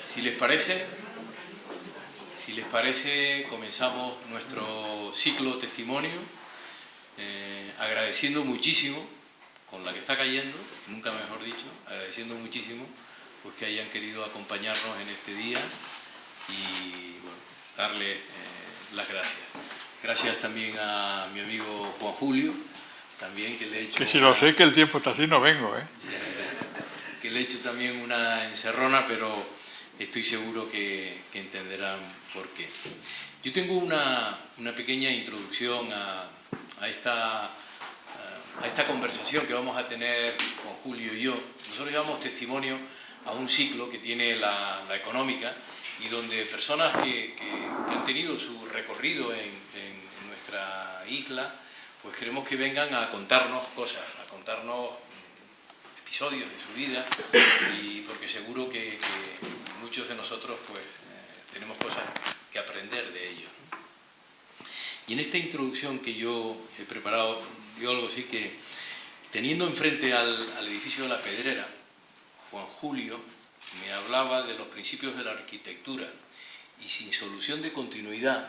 Si les parece, comenzamos nuestro ciclo testimonio, agradeciendo muchísimo, con la que está cayendo, nunca mejor dicho, agradeciendo muchísimo pues que hayan querido acompañarnos en este día y bueno, darles las gracias. Gracias también a mi amigo Juan Julio, también que le he hecho... Que si lo sé que el tiempo está así, no vengo, que le he hecho también una encerrona, pero estoy seguro que entenderán por qué. Yo tengo una pequeña introducción a esta conversación que vamos a tener con Julio y yo. Nosotros llevamos testimonio a un ciclo que tiene la económica y donde personas que han tenido su recorrido en nuestra isla, pues queremos que vengan a contarnos cosas, a contarnos episodios de su vida, y porque seguro que muchos de nosotros pues tenemos cosas que aprender de ellos. Y en esta introducción que yo he preparado, digo algo así que, teniendo enfrente al edificio de la Pedrera, Juan Julio me hablaba de los principios de la arquitectura y sin solución de continuidad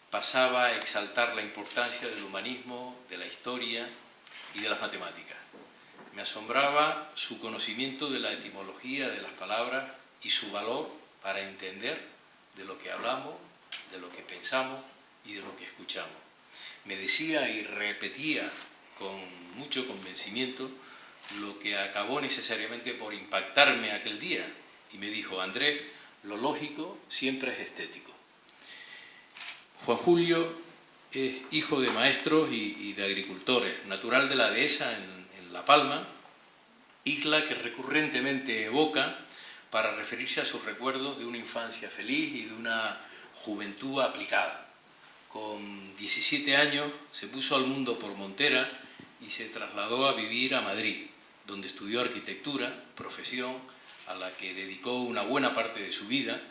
pasaba a exaltar la importancia del humanismo, de la historia y de las matemáticas. Me asombraba su conocimiento de la etimología de las palabras y su valor para entender de lo que hablamos, de lo que pensamos y de lo que escuchamos. Me decía y repetía con mucho convencimiento lo que acabó necesariamente por impactarme aquel día. Y me dijo: Andrés, lo lógico siempre es estético. Juan Julio es hijo de maestros y de agricultores, natural de la Dehesa en La Palma, isla que recurrentemente evoca para referirse a sus recuerdos de una infancia feliz y de una juventud aplicada. Con 17 años se puso al mundo por Montera y se trasladó a vivir a Madrid, donde estudió arquitectura, profesión a la que dedicó una buena parte de su vida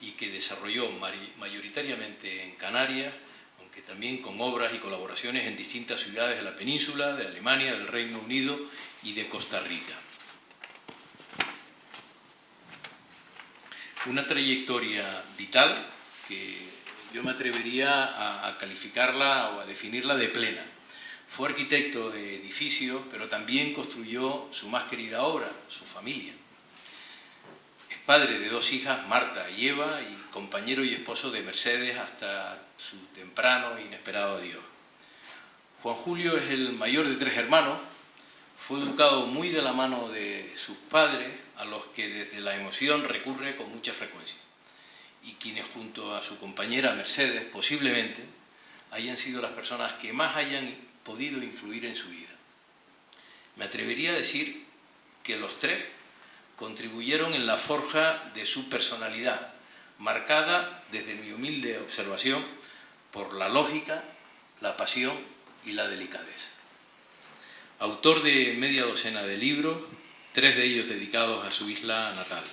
y que desarrolló mayoritariamente en Canarias, aunque también con obras y colaboraciones en distintas ciudades de la península, de Alemania, del Reino Unido y de Costa Rica. Una trayectoria vital que yo me atrevería a calificarla o a definirla de plena. Fue arquitecto de edificios, pero también construyó su más querida obra, su familia. Es padre de 2 hijas, Marta y Eva, y compañero y esposo de Mercedes hasta su temprano e inesperado adiós. Juan Julio es el mayor de 3 hermanos, fue educado muy de la mano de sus padres, a los que desde la emoción recurre con mucha frecuencia, y quienes junto a su compañera Mercedes posiblemente hayan sido las personas que más hayan podido influir en su vida. Me atrevería a decir que los 3 contribuyeron en la forja de su personalidad, marcada desde mi humilde observación por la lógica, la pasión y la delicadeza. Autor de media docena de libros, 3 de ellos dedicados a su isla natal.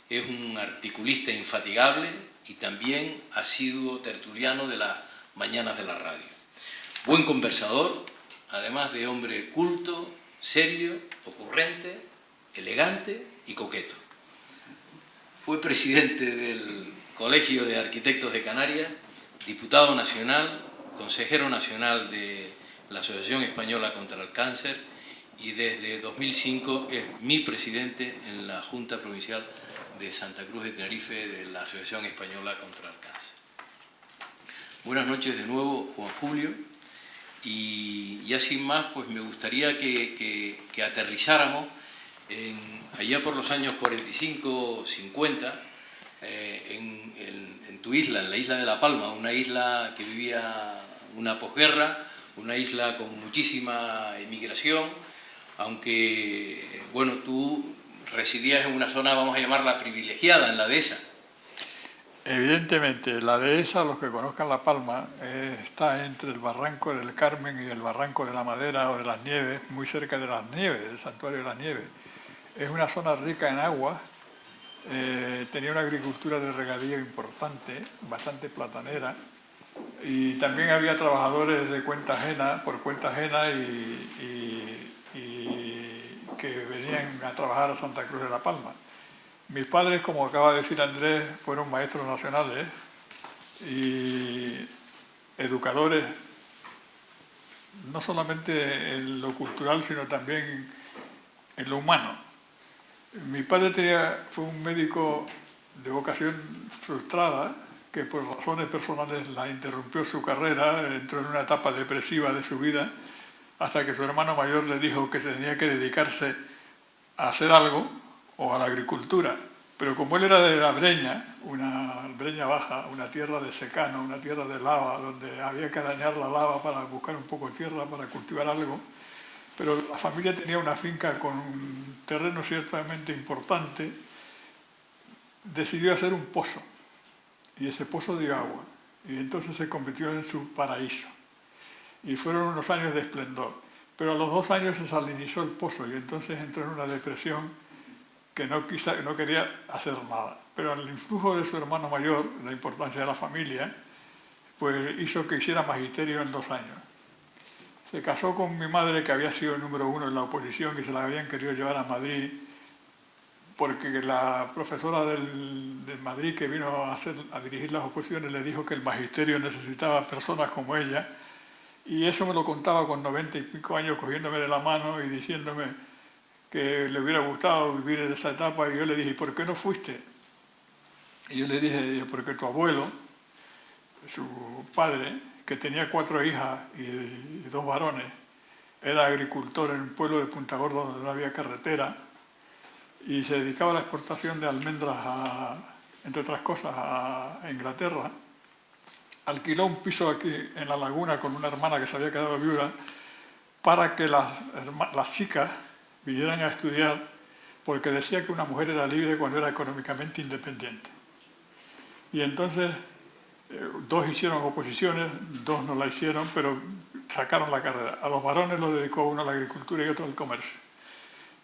Es un articulista infatigable y también asiduo tertuliano de las mañanas de la radio. Buen conversador, además de hombre culto, serio, ocurrente, elegante y coqueto. Fue presidente del Colegio de Arquitectos de Canarias, diputado nacional, consejero nacional de la Asociación Española contra el Cáncer y desde 2005 es mi presidente en la Junta Provincial de Santa Cruz de Tenerife de la Asociación Española contra el Cáncer. Buenas noches de nuevo, Juan Julio, y ya sin más, pues me gustaría que aterrizáramos allá por los años 45-50 en tu isla, en la isla de La Palma, una isla que vivía una posguerra, una isla con muchísima emigración, aunque, bueno, tú residías en una zona, vamos a llamarla privilegiada, en la Dehesa. Evidentemente, la Dehesa, los que conozcan La Palma, está entre el Barranco del Carmen y el Barranco de la Madera o de las Nieves, muy cerca de las Nieves, del Santuario de las Nieves. Es una zona rica en agua, tenía una agricultura de regadío importante, bastante platanera, y también había trabajadores de cuenta ajena, por cuenta ajena y que venían a trabajar a Santa Cruz de La Palma. Mis padres, como acaba de decir Andrés, fueron maestros nacionales y educadores, no solamente en lo cultural, sino también en lo humano. Mi padre fue un médico de vocación frustrada, que por razones personales la interrumpió su carrera, entró en una etapa depresiva de su vida, hasta que su hermano mayor le dijo que tenía que dedicarse a hacer algo o a la agricultura. Pero como él era de la Breña, una Breña baja, una tierra de secano, una tierra de lava, donde había que dañar la lava para buscar un poco de tierra, para cultivar algo, pero la familia tenía una finca con un terreno ciertamente importante, decidió hacer un pozo, y ese pozo dio agua, y entonces se convirtió en su paraíso. Y fueron unos años de esplendor. Pero a los 2 años se salinizó el pozo y entonces entró en una depresión que no quería hacer nada. Pero el influjo de su hermano mayor, la importancia de la familia, pues hizo que hiciera magisterio en 2 años. Se casó con mi madre, que había sido el número 1 en la oposición y se la habían querido llevar a Madrid, porque la profesora de Madrid que vino a dirigir las oposiciones le dijo que el magisterio necesitaba personas como ella, y eso me lo contaba con 90 y pico años, cogiéndome de la mano y diciéndome que le hubiera gustado vivir en esa etapa. Y yo le dije, ¿por qué no fuiste? Y yo le dije, porque tu abuelo, su padre, que tenía 4 hijas y 2 varones, era agricultor en un pueblo de Punta Gorda donde no había carretera, y se dedicaba a la exportación de almendras, entre otras cosas, a Inglaterra. Alquiló un piso aquí en La Laguna con una hermana que se había quedado viuda para que las chicas vinieran a estudiar, porque decía que una mujer era libre cuando era económicamente independiente. Y entonces 2 hicieron oposiciones, 2 no la hicieron, pero sacaron la carrera. A los varones lo dedicó uno a la agricultura y otro al comercio.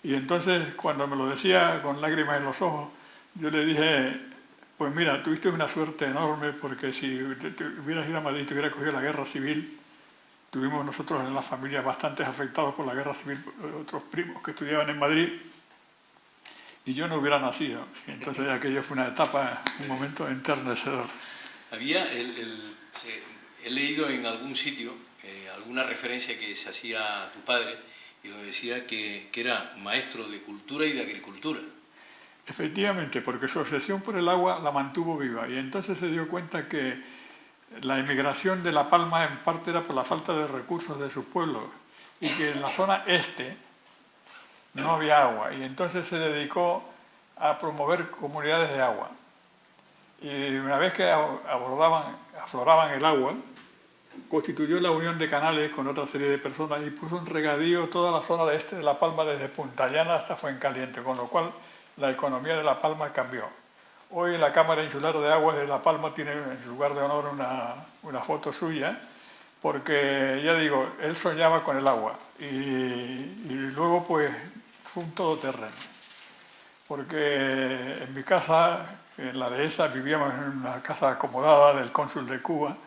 Y entonces, cuando me lo decía con lágrimas en los ojos, yo le dije, pues mira, tuviste una suerte enorme, porque si te hubieras ido a Madrid y te hubiera cogido la guerra civil, tuvimos nosotros en la familia bastantes afectados por la guerra civil, otros primos que estudiaban en Madrid, y yo no hubiera nacido. Entonces aquello fue una etapa, un momento enternecedor. He leído en algún sitio alguna referencia que se hacía a tu padre, y donde decía que era maestro de cultura y de agricultura. Efectivamente, porque su obsesión por el agua la mantuvo viva, y entonces se dio cuenta que la emigración de La Palma en parte era por la falta de recursos de su pueblo, y que en la zona este no había agua, y entonces se dedicó a promover comunidades de agua. Y una vez que afloraban el agua, constituyó la unión de canales con otra serie de personas y puso un regadío toda la zona de este de La Palma, desde Punta Llana hasta Fuencaliente, con lo cual la economía de La Palma cambió. Hoy la Cámara Insular de Aguas de La Palma tiene en su lugar de honor una foto suya, porque, ya digo, él soñaba con el agua y luego pues fue un todoterreno. Porque en mi casa, en la dehesa, vivíamos en una casa acomodada del cónsul de Cuba,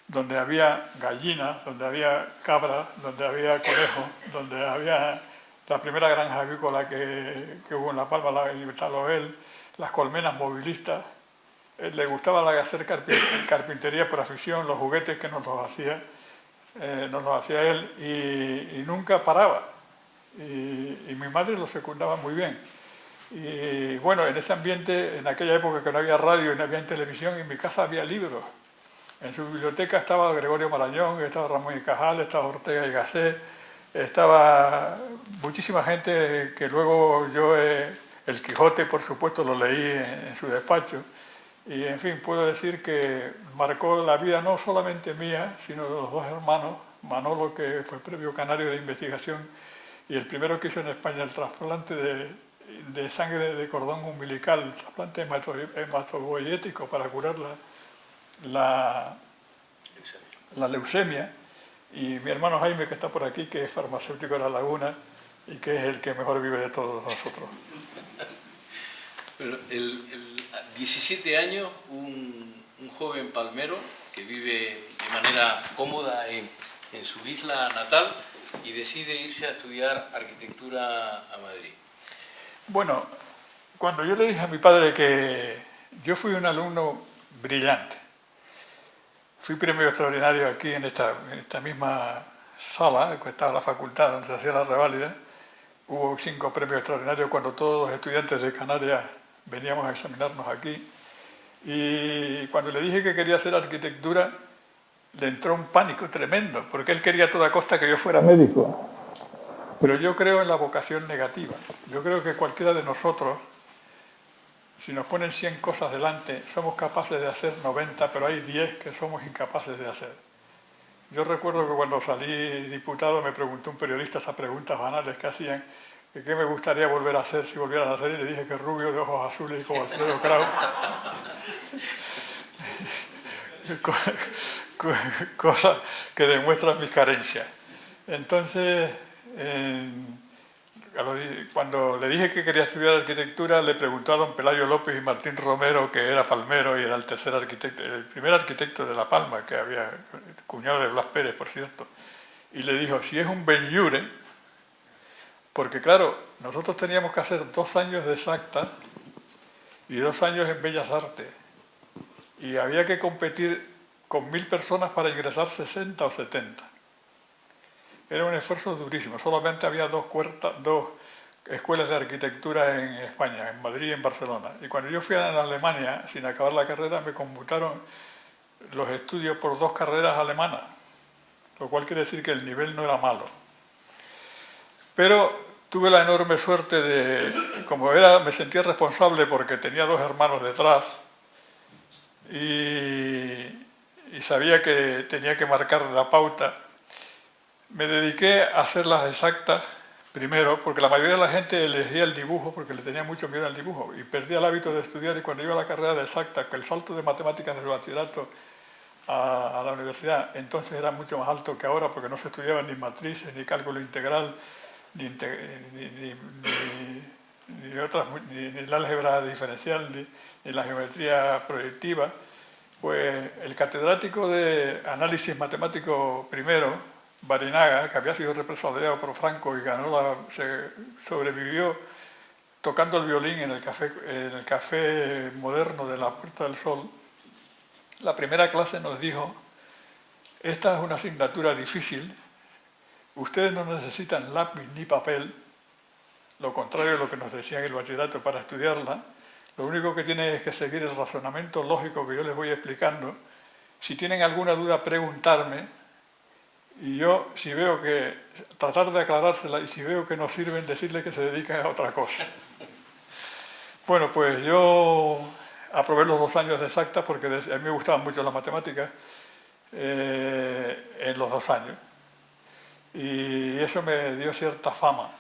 donde había gallinas, donde había cabras, donde había conejos, donde había la primera granja avícola que hubo en La Palma, la instaló él, las colmenas movilistas. Le gustaba hacer carpintería por afición, los juguetes que nos los hacía él, y nunca paraba. Y mi madre lo secundaba muy bien. Y bueno, en ese ambiente, en aquella época que no había radio y no había televisión, en mi casa había libros. En su biblioteca estaba Gregorio Marañón, estaba Ramón y Cajal, estaba Ortega y Gasset, estaba muchísima gente que luego yo, El Quijote, por supuesto, lo leí en su despacho. Y en fin, puedo decir que marcó la vida no solamente mía, sino de los 2 hermanos, Manolo, que fue premio canario de investigación y el primero que hizo en España el trasplante de sangre de cordón umbilical, el trasplante hematopoyético para curar la leucemia, y mi hermano Jaime, que está por aquí, que es farmacéutico de La Laguna y que es el que mejor vive de todos nosotros. Bueno, 17 años, un joven palmero que vive de manera cómoda en su isla natal y decide irse a estudiar arquitectura a Madrid. Bueno, cuando yo le dije a mi padre que yo fui un alumno brillante, fui premio extraordinario aquí en esta misma sala, que estaba la facultad donde se hacía la reválida, hubo 5 premios extraordinarios cuando todos los estudiantes de Canarias veníamos a examinarnos aquí. Y cuando le dije que quería hacer arquitectura, le entró un pánico tremendo, porque él quería a toda costa que yo fuera médico. Pero yo creo en la vocación negativa. Yo creo que cualquiera de nosotros, si nos ponen 100 cosas delante, somos capaces de hacer 90, pero hay 10 que somos incapaces de hacer. Yo recuerdo que cuando salí diputado me preguntó un periodista esas preguntas banales que hacían, que qué me gustaría volver a hacer si volviera a hacer, y le dije que rubio, de ojos azules y como Alfredo Kraus. Cosas que demuestran mis carencias. Entonces, cuando le dije que quería estudiar arquitectura, le preguntó a don Pelayo López y Martín Romero, que era palmero y era el tercer arquitecto, el primer arquitecto de La Palma, que había, cuñado de Blas Pérez, por cierto, y le dijo, si es un ben iure, porque claro, nosotros teníamos que hacer 2 años de exacta y 2 años en Bellas Artes, y había que competir con 1000 personas para ingresar 60 o 70. Era un esfuerzo durísimo. Solamente había 2 escuelas de arquitectura en España, en Madrid y en Barcelona. Y cuando yo fui a Alemania, sin acabar la carrera, me conmutaron los estudios por 2 carreras alemanas, lo cual quiere decir que el nivel no era malo. Pero tuve la enorme suerte de, me sentía responsable porque tenía 2 hermanos detrás y sabía que tenía que marcar la pauta. Me dediqué a hacer las exactas primero, porque la mayoría de la gente elegía el dibujo porque le tenía mucho miedo al dibujo y perdía el hábito de estudiar, y cuando iba a la carrera de exactas, que el salto de matemáticas del bachillerato a la universidad entonces era mucho más alto que ahora, porque no se estudiaban ni matrices, ni cálculo integral, ni la álgebra diferencial, ni la geometría proyectiva. Pues el catedrático de análisis matemático primero, Barinaga, que había sido represaliado por Franco y sobrevivió tocando el violín en el café moderno de la Puerta del Sol, la primera clase nos dijo, esta es una asignatura difícil, ustedes no necesitan lápiz ni papel, lo contrario de lo que nos decían en el bachillerato para estudiarla, lo único que tienen es que seguir el razonamiento lógico que yo les voy explicando. Si tienen alguna duda, preguntarme, y yo, si veo que, tratar de aclarársela, y si veo que no sirven, decirle que se dediquen a otra cosa. Bueno, pues yo aprobé los 2 años de exacta porque a mí me gustaban mucho las matemáticas en los 2 años. Y eso me dio cierta fama.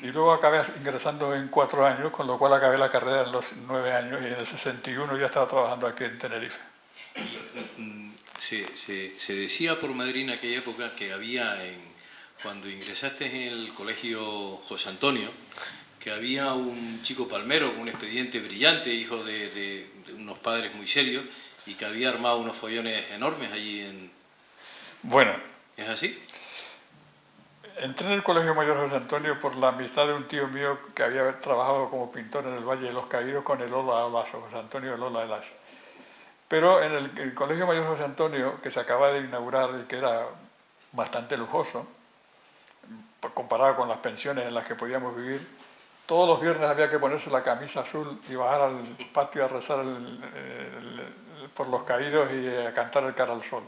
Y luego acabé ingresando en 4 años, con lo cual acabé la carrera en los 9 años y en el 61 ya estaba trabajando aquí en Tenerife. Se decía por Madrid en aquella época que había, cuando ingresaste en el colegio José Antonio, que había un chico palmero con un expediente brillante, hijo de unos padres muy serios, y que había armado unos follones enormes allí en... Bueno. ¿Es así? Entré en el Colegio Mayor José Antonio por la amistad de un tío mío que había trabajado como pintor en el Valle de los Caídos con el Ola Lasso, José Antonio el Ola Lasso. Pero en el Colegio Mayor José Antonio, que se acaba de inaugurar y que era bastante lujoso, comparado con las pensiones en las que podíamos vivir, todos los viernes había que ponerse la camisa azul y bajar al patio a rezar por los caídos y a cantar el cara al sol.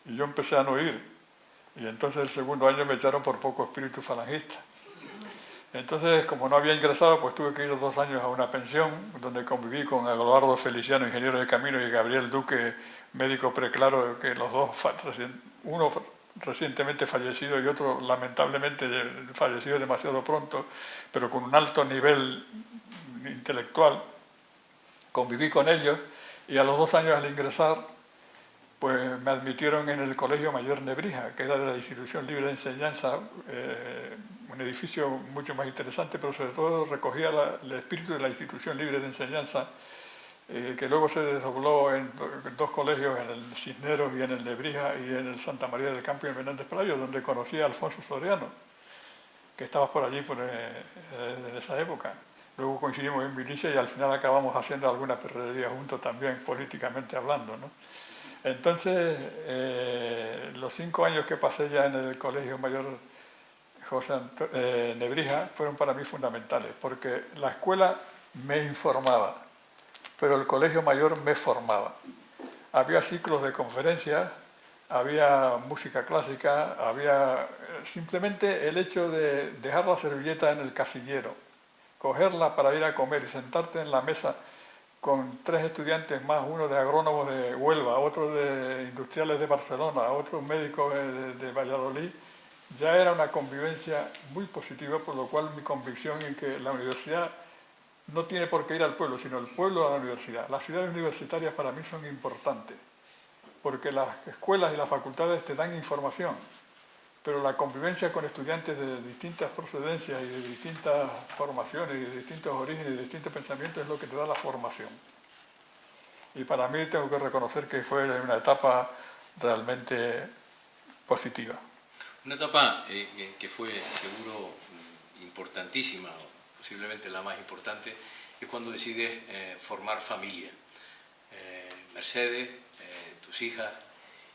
Y yo empecé a no ir. Y entonces el segundo año me echaron por poco espíritu falangista. Entonces, como no había ingresado, pues tuve que ir 2 años a una pensión, donde conviví con Eduardo Feliciano, ingeniero de caminos, y Gabriel Duque, médico preclaro, que los dos, uno recientemente fallecido y otro lamentablemente fallecido demasiado pronto, pero con un alto nivel intelectual. Conviví con ellos y a los 2 años al ingresar, pues me admitieron en el Colegio Mayor Nebrija, que era de la Institución Libre de Enseñanza, un edificio mucho más interesante, pero sobre todo recogía el espíritu de la Institución Libre de Enseñanza, que luego se desdobló en 2 colegios, en el Cisneros y en el Nebrija, y en el Santa María del Campo y en Menéndez Pelayo, donde conocí a Alfonso Soriano, que estaba por allí en esa época. luego coincidimos en milicia y al final acabamos haciendo alguna perrería juntos también, políticamente hablando, ¿no? Entonces, los 5 años que pasé ya en el Colegio Mayor Nebrija fueron para mí fundamentales, porque la escuela me informaba, pero el Colegio Mayor me formaba. Había ciclos de conferencias, había música clásica, había simplemente el hecho de dejar la servilleta en el casillero, cogerla para ir a comer y sentarte en la mesa con 3 estudiantes más, uno de agrónomos de Huelva, otro de industriales de Barcelona, otro médico de Valladolid, ya era una convivencia muy positiva, por lo cual mi convicción en que la universidad no tiene por qué ir al pueblo, sino el pueblo a la universidad. Las ciudades universitarias para mí son importantes, porque las escuelas y las facultades te dan información, pero la convivencia con estudiantes de distintas procedencias y de distintas formaciones y de distintos orígenes y de distintos pensamientos es lo que te da la formación. Y para mí tengo que reconocer que fue una etapa realmente positiva. Una etapa que fue seguro importantísima, posiblemente la más importante, es cuando decides formar familia. Mercedes, tus hijas,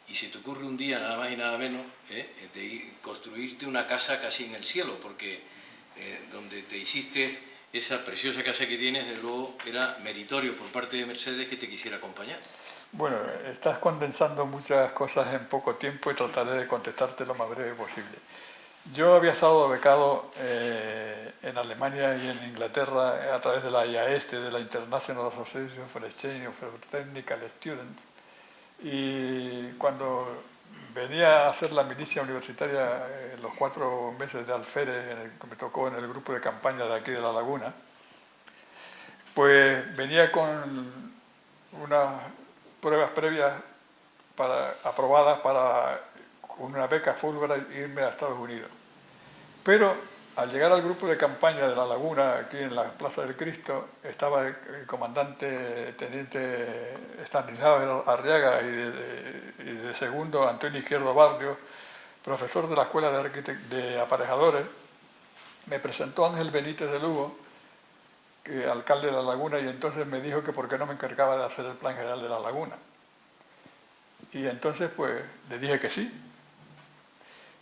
y se te ocurre un día, nada más y nada menos, de construirte una casa casi en el cielo, porque donde te hiciste esa preciosa casa que tienes, de luego era meritorio por parte de Mercedes que te quisiera acompañar. Bueno, estás condensando muchas cosas en poco tiempo y trataré de contestarte lo más breve posible. Yo había estado becado en Alemania y en Inglaterra a través de la IAEST, de la International Association for Exchange of Technical Students, y cuando venía a hacer la milicia universitaria los 4 meses de alférez que me tocó en el grupo de campaña de aquí de La Laguna, pues venía con unas pruebas previas aprobadas con una beca Fulbright irme a Estados Unidos. Pero al llegar al grupo de campaña de La Laguna, aquí en la Plaza del Cristo, estaba el comandante teniente Estanislao Arriaga y de segundo Antonio Izquierdo Barrio, profesor de la Escuela de Aparejadores. Me presentó Ángel Benítez de Lugo, que alcalde de La Laguna, y entonces me dijo que por qué no me encargaba de hacer el plan general de La Laguna. Y entonces pues le dije que sí.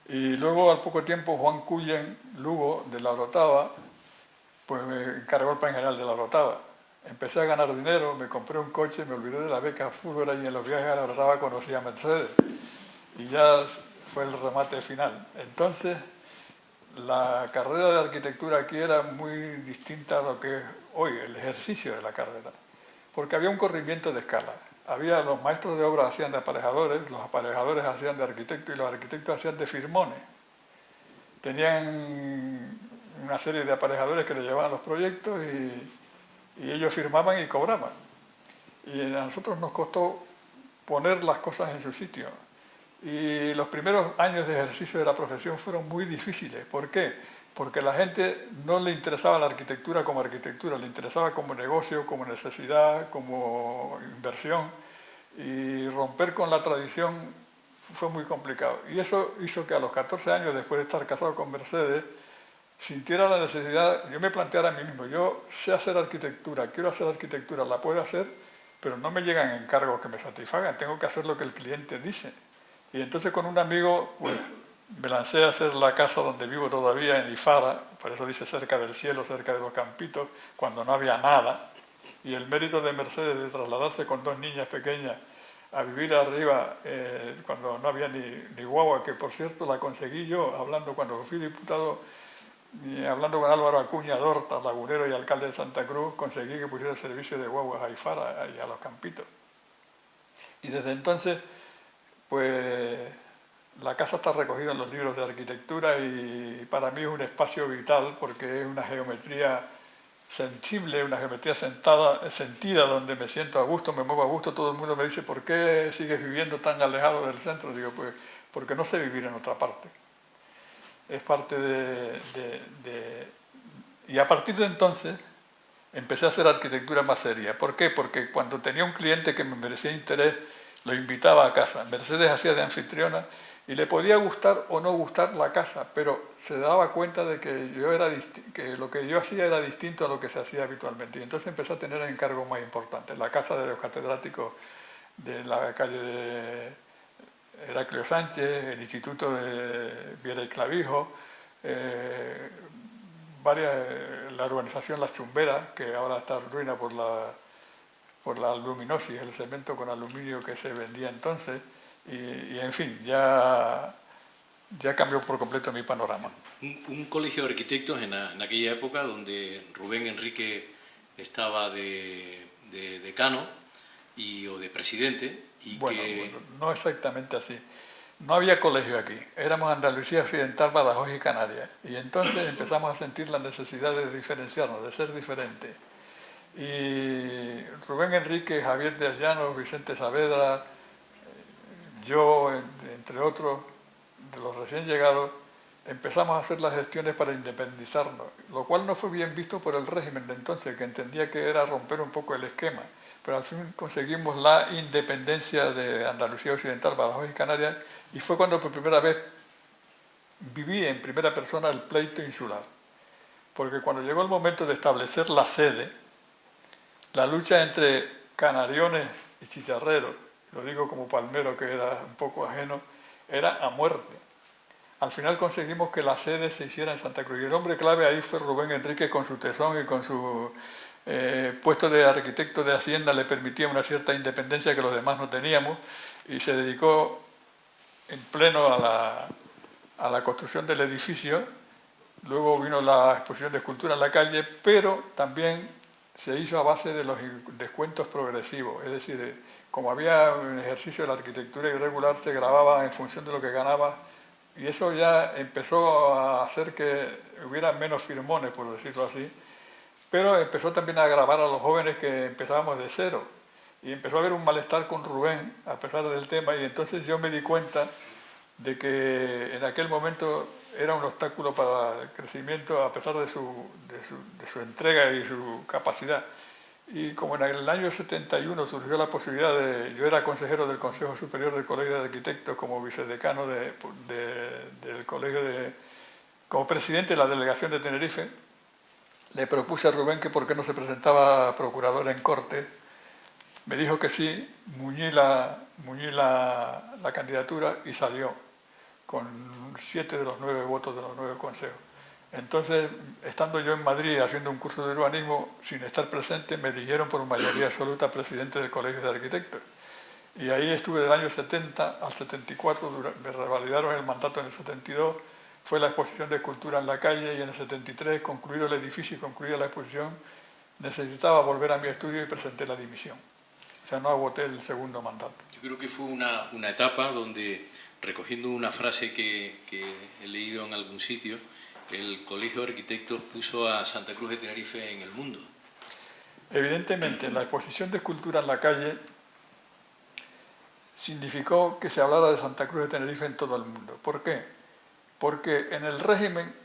Y luego al poco tiempo Juan Cullen Lugo de La Orotava pues me encargó el plan general de La Orotava. Empecé a ganar dinero, me compré un coche, me olvidé de la beca Fulbright y en los viajes a La Orotava conocí a Mercedes. Y ya fue el remate final. Entonces la carrera de arquitectura aquí era muy distinta a lo que es hoy, el ejercicio de la carrera, porque había un corrimiento de escala. Había los maestros de obra hacían de aparejadores, los aparejadores hacían de arquitectos y los arquitectos hacían de firmones. Tenían una serie de aparejadores que le llevaban los proyectos y ellos firmaban y cobraban. Y a nosotros nos costó poner las cosas en su sitio. Y los primeros años de ejercicio de la profesión fueron muy difíciles. ¿Por qué? Porque a la gente no le interesaba la arquitectura como arquitectura, le interesaba como negocio, como necesidad, como inversión. Y romper con la tradición fue muy complicado. Y eso hizo que a los 14 años, después de estar casado con Mercedes, sintiera la necesidad, yo me planteara a mí mismo, yo sé hacer arquitectura, quiero hacer arquitectura, la puedo hacer, pero no me llegan encargos que me satisfagan, tengo que hacer lo que el cliente dice. Y entonces con un amigo pues, me lancé a hacer la casa donde vivo todavía, en Ifara, por eso dice cerca del cielo, cerca de los campitos, cuando no había nada. Y el mérito de Mercedes de trasladarse con 2 niñas pequeñas a vivir arriba cuando no había ni guagua, que por cierto la conseguí yo, hablando cuando fui diputado, hablando con Álvaro Acuña Dorta, lagunero y alcalde de Santa Cruz, conseguí que pusiera el servicio de guaguas a Ifara y a los campitos. Y desde entonces pues la casa está recogida en los libros de arquitectura y para mí es un espacio vital porque es una geometría sensible, una geometría sentida donde me siento a gusto, me muevo a gusto. Todo el mundo me dice, ¿por qué sigues viviendo tan alejado del centro? Digo, pues porque no sé vivir en otra parte. Es parte Y a partir de entonces empecé a hacer arquitectura más seria. ¿Por qué? Porque cuando tenía un cliente que me merecía interés, lo invitaba a casa. Mercedes hacía de anfitriona Y le podía gustar o no gustar la casa, pero se daba cuenta de que, que lo que yo hacía era distinto a lo que se hacía habitualmente. Y entonces empezó a tener encargos más importantes. La casa de los catedráticos de la calle de Heraclio Sánchez, el Instituto de Viera y Clavijo, la urbanización Las Chumberas, que ahora está en ruina por la aluminosis, el cemento con aluminio que se vendía entonces, y en fin, ya cambió por completo mi panorama. Un colegio de arquitectos en aquella época donde Rubén Enrique estaba de decano o de presidente. Bueno, no exactamente así. No había colegio aquí, éramos Andalucía Occidental, Badajoz y Canarias. Y entonces empezamos a sentir la necesidad de diferenciarnos, de ser diferentes. Y Rubén Enrique, Javier de Llanos, Vicente Saavedra, yo, entre otros, de los recién llegados, empezamos a hacer las gestiones para independizarnos, lo cual no fue bien visto por el régimen de entonces, que entendía que era romper un poco el esquema. Pero al fin conseguimos la independencia de Andalucía Occidental, Badajoz y Canarias, y fue cuando por primera vez viví en primera persona el pleito insular. Porque cuando llegó el momento de establecer la sede, la lucha entre canariones y chicharreros, lo digo como palmero que era un poco ajeno, era a muerte. Al final conseguimos que la sede se hiciera en Santa Cruz. Y el hombre clave ahí fue Rubén Enrique con su tesón y con su puesto de arquitecto de Hacienda, le permitía una cierta independencia que los demás no teníamos, y se dedicó en pleno a la construcción del edificio. Luego vino la exposición de escultura en la calle, pero también se hizo a base de los descuentos progresivos, es decir, como había un ejercicio de la arquitectura irregular, se grababa en función de lo que ganaba, y eso ya empezó a hacer que hubiera menos firmones, por decirlo así, pero empezó también a grabar a los jóvenes que empezábamos de cero, y empezó a haber un malestar con Rubén, a pesar del tema, y entonces yo me di cuenta de que en aquel momento era un obstáculo para el crecimiento, a pesar de su entrega y su capacidad. Y como en el año 71 surgió la posibilidad yo era consejero del Consejo Superior del Colegio de Arquitectos, como vicedecano del colegio, como presidente de la delegación de Tenerife, le propuse a Rubén que por qué no se presentaba procurador en Cortes. Me dijo que sí, muñí la candidatura y salió con 7 de los 9 votos de los 9 consejos. Entonces, estando yo en Madrid haciendo un curso de urbanismo, sin estar presente, me eligieron por mayoría absoluta presidente del Colegio de Arquitectos. Y ahí estuve del año 70 al 74, me revalidaron el mandato en el 72, fue la exposición de escultura en la calle, y en el 73, concluido el edificio y concluida la exposición, necesitaba volver a mi estudio y presenté la dimisión. O sea, no agoté el segundo mandato. Yo creo que fue una etapa donde, recogiendo una frase que he leído en algún sitio, el Colegio de Arquitectos puso a Santa Cruz de Tenerife en el mundo. Evidentemente, la exposición de escultura en la calle significó que se hablara de Santa Cruz de Tenerife en todo el mundo. ¿Por qué? Porque en el régimen,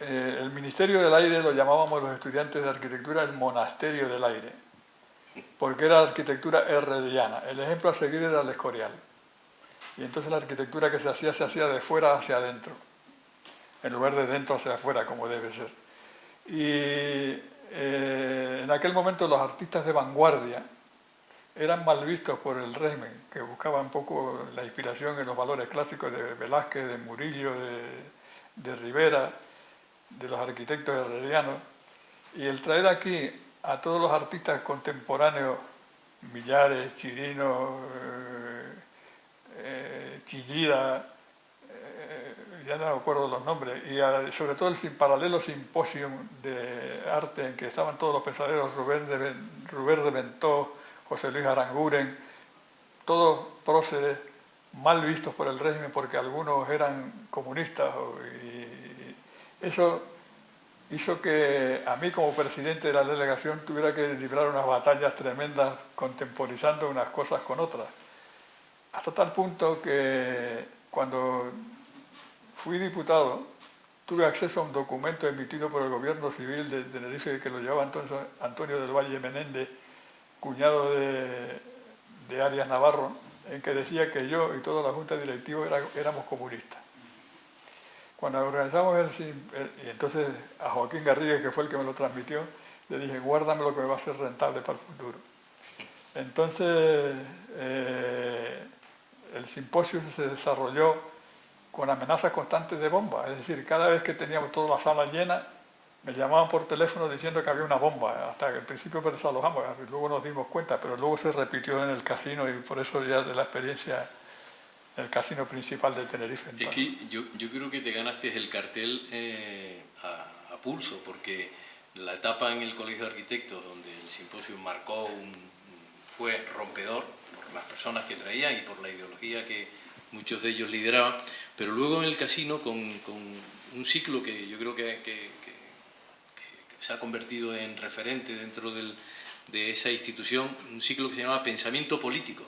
el Ministerio del Aire lo llamábamos los estudiantes de arquitectura el monasterio del aire, porque era arquitectura herreriana. El ejemplo a seguir era el Escorial. Y entonces la arquitectura que se hacía de fuera hacia adentro, en lugar de dentro hacia afuera, como debe ser. Y en aquel momento los artistas de vanguardia eran mal vistos por el régimen, que buscaba un poco la inspiración en los valores clásicos de Velázquez, de Murillo, de Rivera, de los arquitectos herrerianos. Y el traer aquí a todos los artistas contemporáneos, Millares, Chirino, Chillida, ya no me acuerdo los nombres, y sobre todo el paralelo simposio de arte en que estaban todos los pensadores, Rubén de Ventós, José Luis Aranguren, todos próceres mal vistos por el régimen porque algunos eran comunistas, y eso hizo que a mí como presidente de la delegación tuviera que librar unas batallas tremendas contemporizando unas cosas con otras. Hasta tal punto que cuando fui diputado tuve acceso a un documento emitido por el gobierno civil de Tenerife que lo llevaba entonces Antonio del Valle Menéndez, cuñado de Arias Navarro, en que decía que yo y toda la junta directiva éramos comunistas. Cuando organizamos y entonces a Joaquín Garrigues, que fue el que me lo transmitió, le dije, guárdame lo que me va a ser rentable para el futuro. Entonces, el simposio se desarrolló con amenazas constantes de bomba. Es decir, cada vez que teníamos toda la sala llena, me llamaban por teléfono diciendo que había una bomba. Hasta que al principio desalojamos, y luego nos dimos cuenta, pero luego se repitió en el casino y por eso ya de la experiencia, el casino principal de Tenerife. Es que yo creo que te ganaste el cartel a pulso, porque la etapa en el Colegio de Arquitectos, donde el simposio fue rompedor por las personas que traían y por la ideología que muchos de ellos lideraban, pero luego en el casino con un ciclo que yo creo que se ha convertido en referente dentro de esa institución, un ciclo que se llama Pensamiento Político,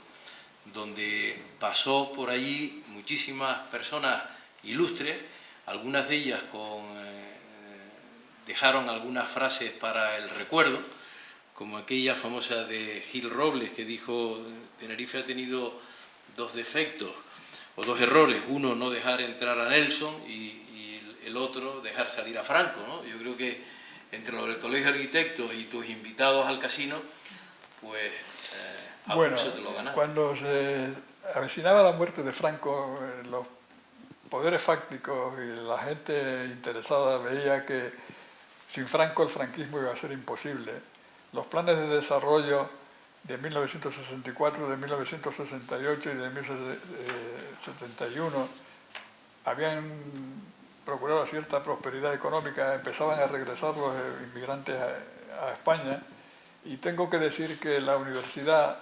donde pasó por allí muchísimas personas ilustres, algunas de ellas dejaron algunas frases para el recuerdo, como aquella famosa de Gil Robles que dijo: Tenerife ha tenido dos defectos o dos errores, uno no dejar entrar a Nelson y el otro dejar salir a Franco, ¿no? Yo creo que entre lo del Colegio de Arquitectos y tus invitados al casino, pues bueno, te lo ganaste. Cuando se avecinaba la muerte de Franco, los poderes fácticos y la gente interesada veía que sin Franco el franquismo iba a ser imposible. Los planes de desarrollo de 1964, de 1968 y de 1971 habían procurado cierta prosperidad económica, empezaban a regresar los inmigrantes a España, y tengo que decir que la universidad,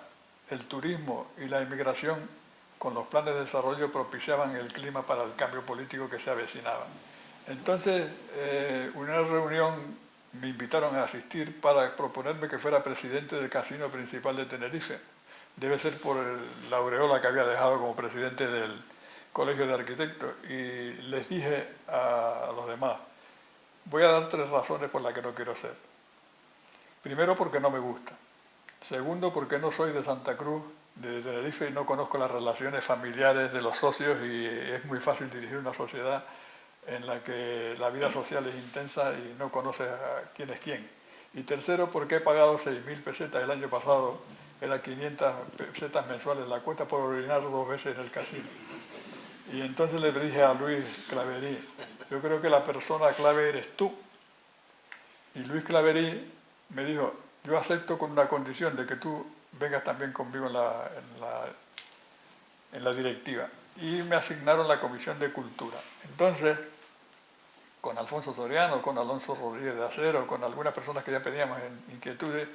el turismo y la inmigración con los planes de desarrollo propiciaban el clima para el cambio político que se avecinaba. Entonces, una reunión me invitaron a asistir para proponerme que fuera presidente del casino principal de Tenerife. Debe ser por la aureola que había dejado como presidente del Colegio de Arquitectos. Y les dije a los demás, voy a dar 3 razones por las que no quiero ser. Primero, porque no me gusta. Segundo, porque no soy de Santa Cruz, de Tenerife, y no conozco las relaciones familiares de los socios, y es muy fácil dirigir una sociedad en la que la vida social es intensa y no conoces a quién es quién. Y tercero, porque he pagado 6.000 pesetas el año pasado, era 500 pesetas mensuales la cuota por orinar 2 veces en el casino. Y entonces le dije a Luis Claverí, yo creo que la persona clave eres tú. Y Luis Claverí me dijo, yo acepto con una condición de que tú vengas también conmigo en la directiva. Y me asignaron la Comisión de Cultura. Entonces, con Alfonso Soriano, con Alonso Rodríguez de Acero, con algunas personas que ya teníamos inquietudes,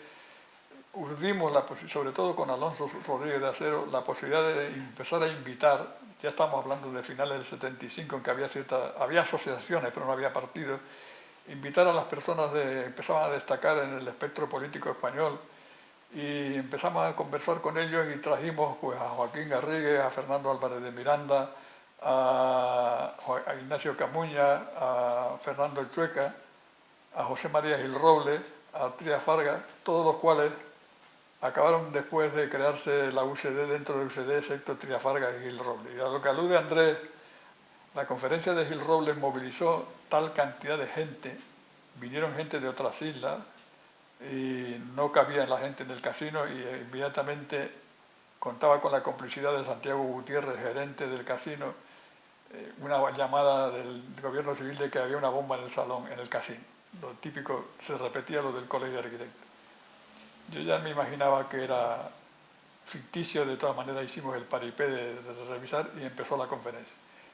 urdimos, sobre todo con Alonso Rodríguez de Acero, la posibilidad de empezar a invitar, ya estamos hablando de finales del 75, en que había asociaciones, pero no había partidos, invitar a las personas empezaban a destacar en el espectro político español, y empezamos a conversar con ellos y trajimos pues, a Joaquín Garrigues, a Fernando Álvarez de Miranda, a Ignacio Camuña, a Fernando Chueca, a José María Gil Robles, a Trías Fargas, todos los cuales acabaron después de crearse la UCD dentro de UCD, excepto Trías Fargas y Gil Robles. Y a lo que alude Andrés, la conferencia de Gil Robles movilizó tal cantidad de gente, vinieron gente de otras islas, y no cabía la gente en el casino, y inmediatamente contaba con la complicidad de Santiago Gutiérrez, gerente del casino, una llamada del gobierno civil de que había una bomba en el salón, en el casino. Lo típico, se repetía lo del Colegio de Arquitectos. Yo ya me imaginaba que era ficticio, de todas maneras hicimos el paripé de revisar y empezó la conferencia.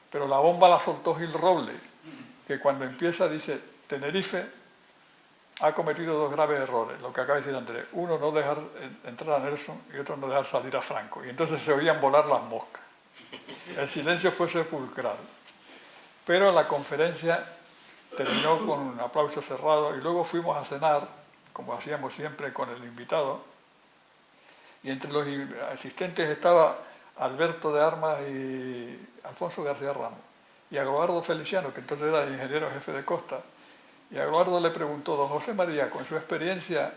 Pero la bomba la soltó Gil Robles, que cuando empieza dice, Tenerife ha cometido 2 graves errores, lo que acaba de decir Andrés. Uno, no dejar entrar a Nelson, y otro, no dejar salir a Franco. Y entonces se oían volar las moscas. El silencio fue sepulcral. Pero la conferencia terminó con un aplauso cerrado, y luego fuimos a cenar, como hacíamos siempre con el invitado, y entre los asistentes estaba Alberto de Armas y Alfonso García Ramos, y a Eduardo Feliciano, que entonces era ingeniero jefe de costa. Y a Eduardo le preguntó, don José María, con su experiencia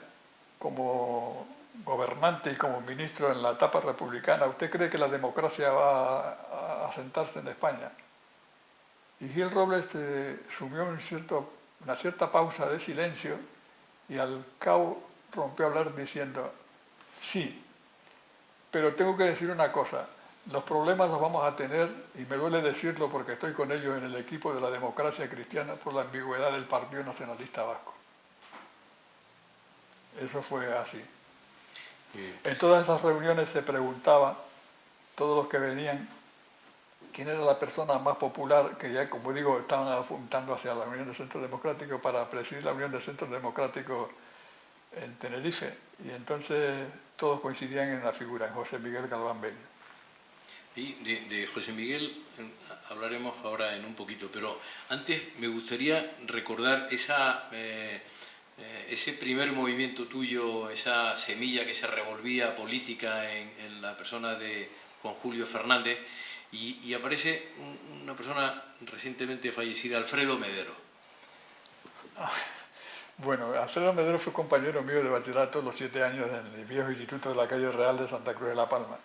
como gobernante y como ministro en la etapa republicana, ¿usted cree que la democracia va a sentarse en España? Y Gil Robles sumió una cierta pausa de silencio y al cabo rompió a hablar diciendo, sí, pero tengo que decir una cosa, los problemas los vamos a tener, y me duele decirlo porque estoy con ellos en el equipo de la democracia cristiana por la ambigüedad del Partido Nacionalista Vasco. Eso fue así. En todas esas reuniones se preguntaba, todos los que venían, quién era la persona más popular, que ya, como digo, estaban apuntando hacia la Unión de Centro Democrático para presidir la Unión de Centro Democrático en Tenerife. Y entonces todos coincidían en la figura, en José Miguel Galván Bello. Y de José Miguel hablaremos ahora en un poquito, pero antes me gustaría recordar ese primer movimiento tuyo, esa semilla que se revolvía política en la persona de Juan Julio Fernández, y aparece una persona recientemente fallecida, Alfredo Medero. Bueno, Alfredo Medero fue compañero mío de bachillerato los 7 años en el viejo instituto de la calle Real de Santa Cruz de La Palma.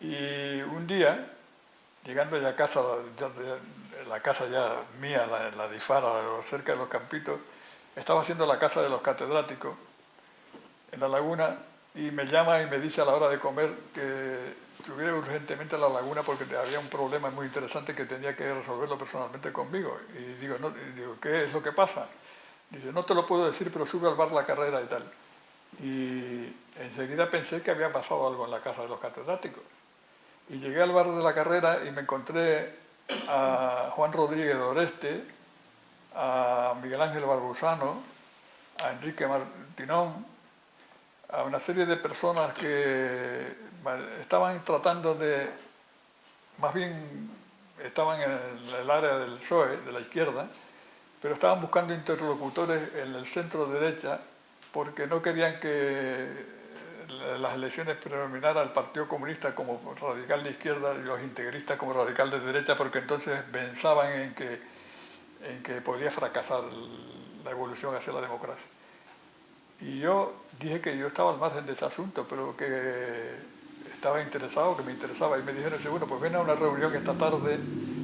Y un día, llegando ya a casa, la casa ya mía, la de Ifara, cerca de los Campitos, estaba haciendo la casa de los catedráticos en la laguna y me llama y me dice a la hora de comer que estuviera urgentemente a la laguna porque había un problema muy interesante que tenía que resolverlo personalmente conmigo. Y digo, no, ¿qué es lo que pasa? Dice, no te lo puedo decir, pero sube al bar La Carrera y tal. Y enseguida pensé que había pasado algo en la casa de los catedráticos. Y llegué al bar de La Carrera y me encontré a Juan Rodríguez Doreste, a Miguel Ángel Barbusano, a Enrique Martinón, a una serie de personas que estaban tratando de, más bien estaban en el área del PSOE, de la izquierda, pero estaban buscando interlocutores en el centro derecha porque no querían que las elecciones predominara el Partido Comunista como radical de izquierda y los integristas como radical de derecha, porque entonces pensaban en que podía fracasar la evolución hacia la democracia. Y yo dije que yo estaba al margen de ese asunto, pero que estaba interesado, que me interesaba. Y me dijeron, bueno, pues ven a una reunión esta tarde,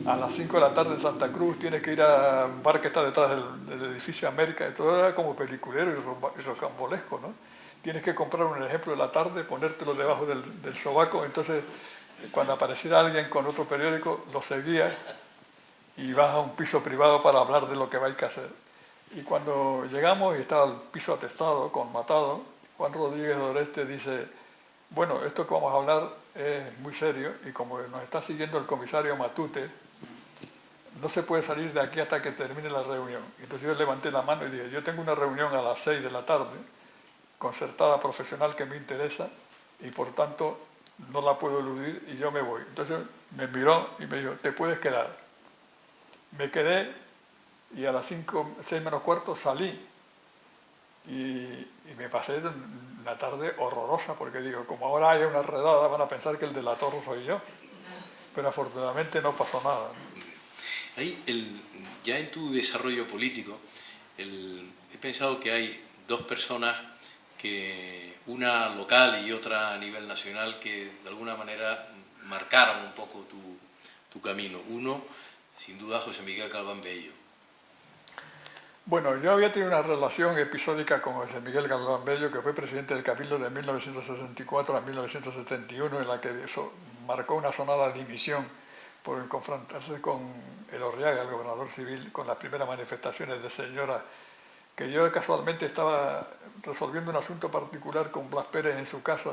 a las 5 de la tarde en Santa Cruz, tienes que ir a un bar que está detrás del edificio América. Y todo era como peliculero y rocambolesco, ¿no? Tienes que comprar un ejemplo de La Tarde, ponértelo debajo del sobaco, entonces cuando apareciera alguien con otro periódico, lo seguías y vas a un piso privado para hablar de lo que vais a hacer. Y cuando llegamos y estaba el piso atestado, conmatado, Juan Rodríguez Doreste dice, bueno, esto que vamos a hablar es muy serio y como nos está siguiendo el comisario Matute, no se puede salir de aquí hasta que termine la reunión. Entonces yo levanté la mano y dije, yo tengo una reunión a las 6 de la tarde, concertada profesional que me interesa y por tanto no la puedo eludir y yo me voy. Entonces me miró y me dijo, te puedes quedar. Me quedé y a las 6 menos cuarto salí y me pasé una tarde horrorosa porque digo, como ahora hay una redada van a pensar que el delator soy yo, pero afortunadamente no pasó nada. Ahí, ya en tu desarrollo político, he pensado que hay dos personas, una local y otra a nivel nacional, que de alguna manera marcaron un poco tu camino. Uno, sin duda, José Miguel Galván Bello. Bueno, yo había tenido una relación episódica con José Miguel Galván Bello, que fue presidente del Cabildo de 1964 a 1971, en la que eso marcó una sonada dimisión por confrontarse con Elorriaga, el gobernador civil, con las primeras manifestaciones de señora, que yo casualmente estaba resolviendo un asunto particular con Blas Pérez en su casa,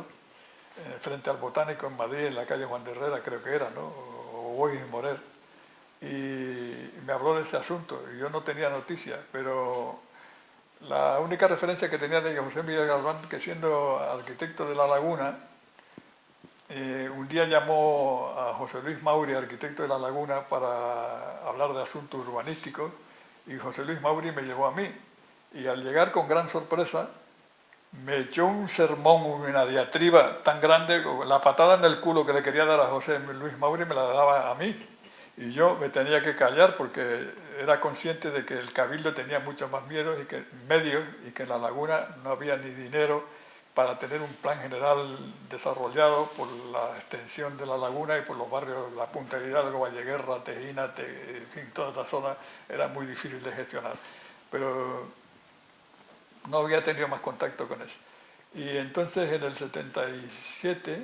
frente al Botánico en Madrid, en la calle Juan de Herrera, creo que era, ¿no? O Boix y Morer. Y me habló de ese asunto y yo no tenía noticia, pero la única referencia que tenía de José Miguel Galván, que siendo arquitecto de La Laguna, un día llamó a José Luis Mauri, arquitecto de La Laguna, para hablar de asuntos urbanísticos y José Luis Mauri me llevó a mí y al llegar con gran sorpresa me echó un sermón, una diatriba tan grande, la patada en el culo que le quería dar a José Luis Mauri me la daba a mí. Y yo me tenía que callar porque era consciente de que el Cabildo tenía mucho más medios y que en La Laguna no había ni dinero para tener un plan general desarrollado por la extensión de la laguna y por los barrios La Punta de Hidalgo, Valleguerra, Tejina, en fin, toda esta zona era muy difícil de gestionar. Pero no había tenido más contacto con eso. Y entonces en el 77,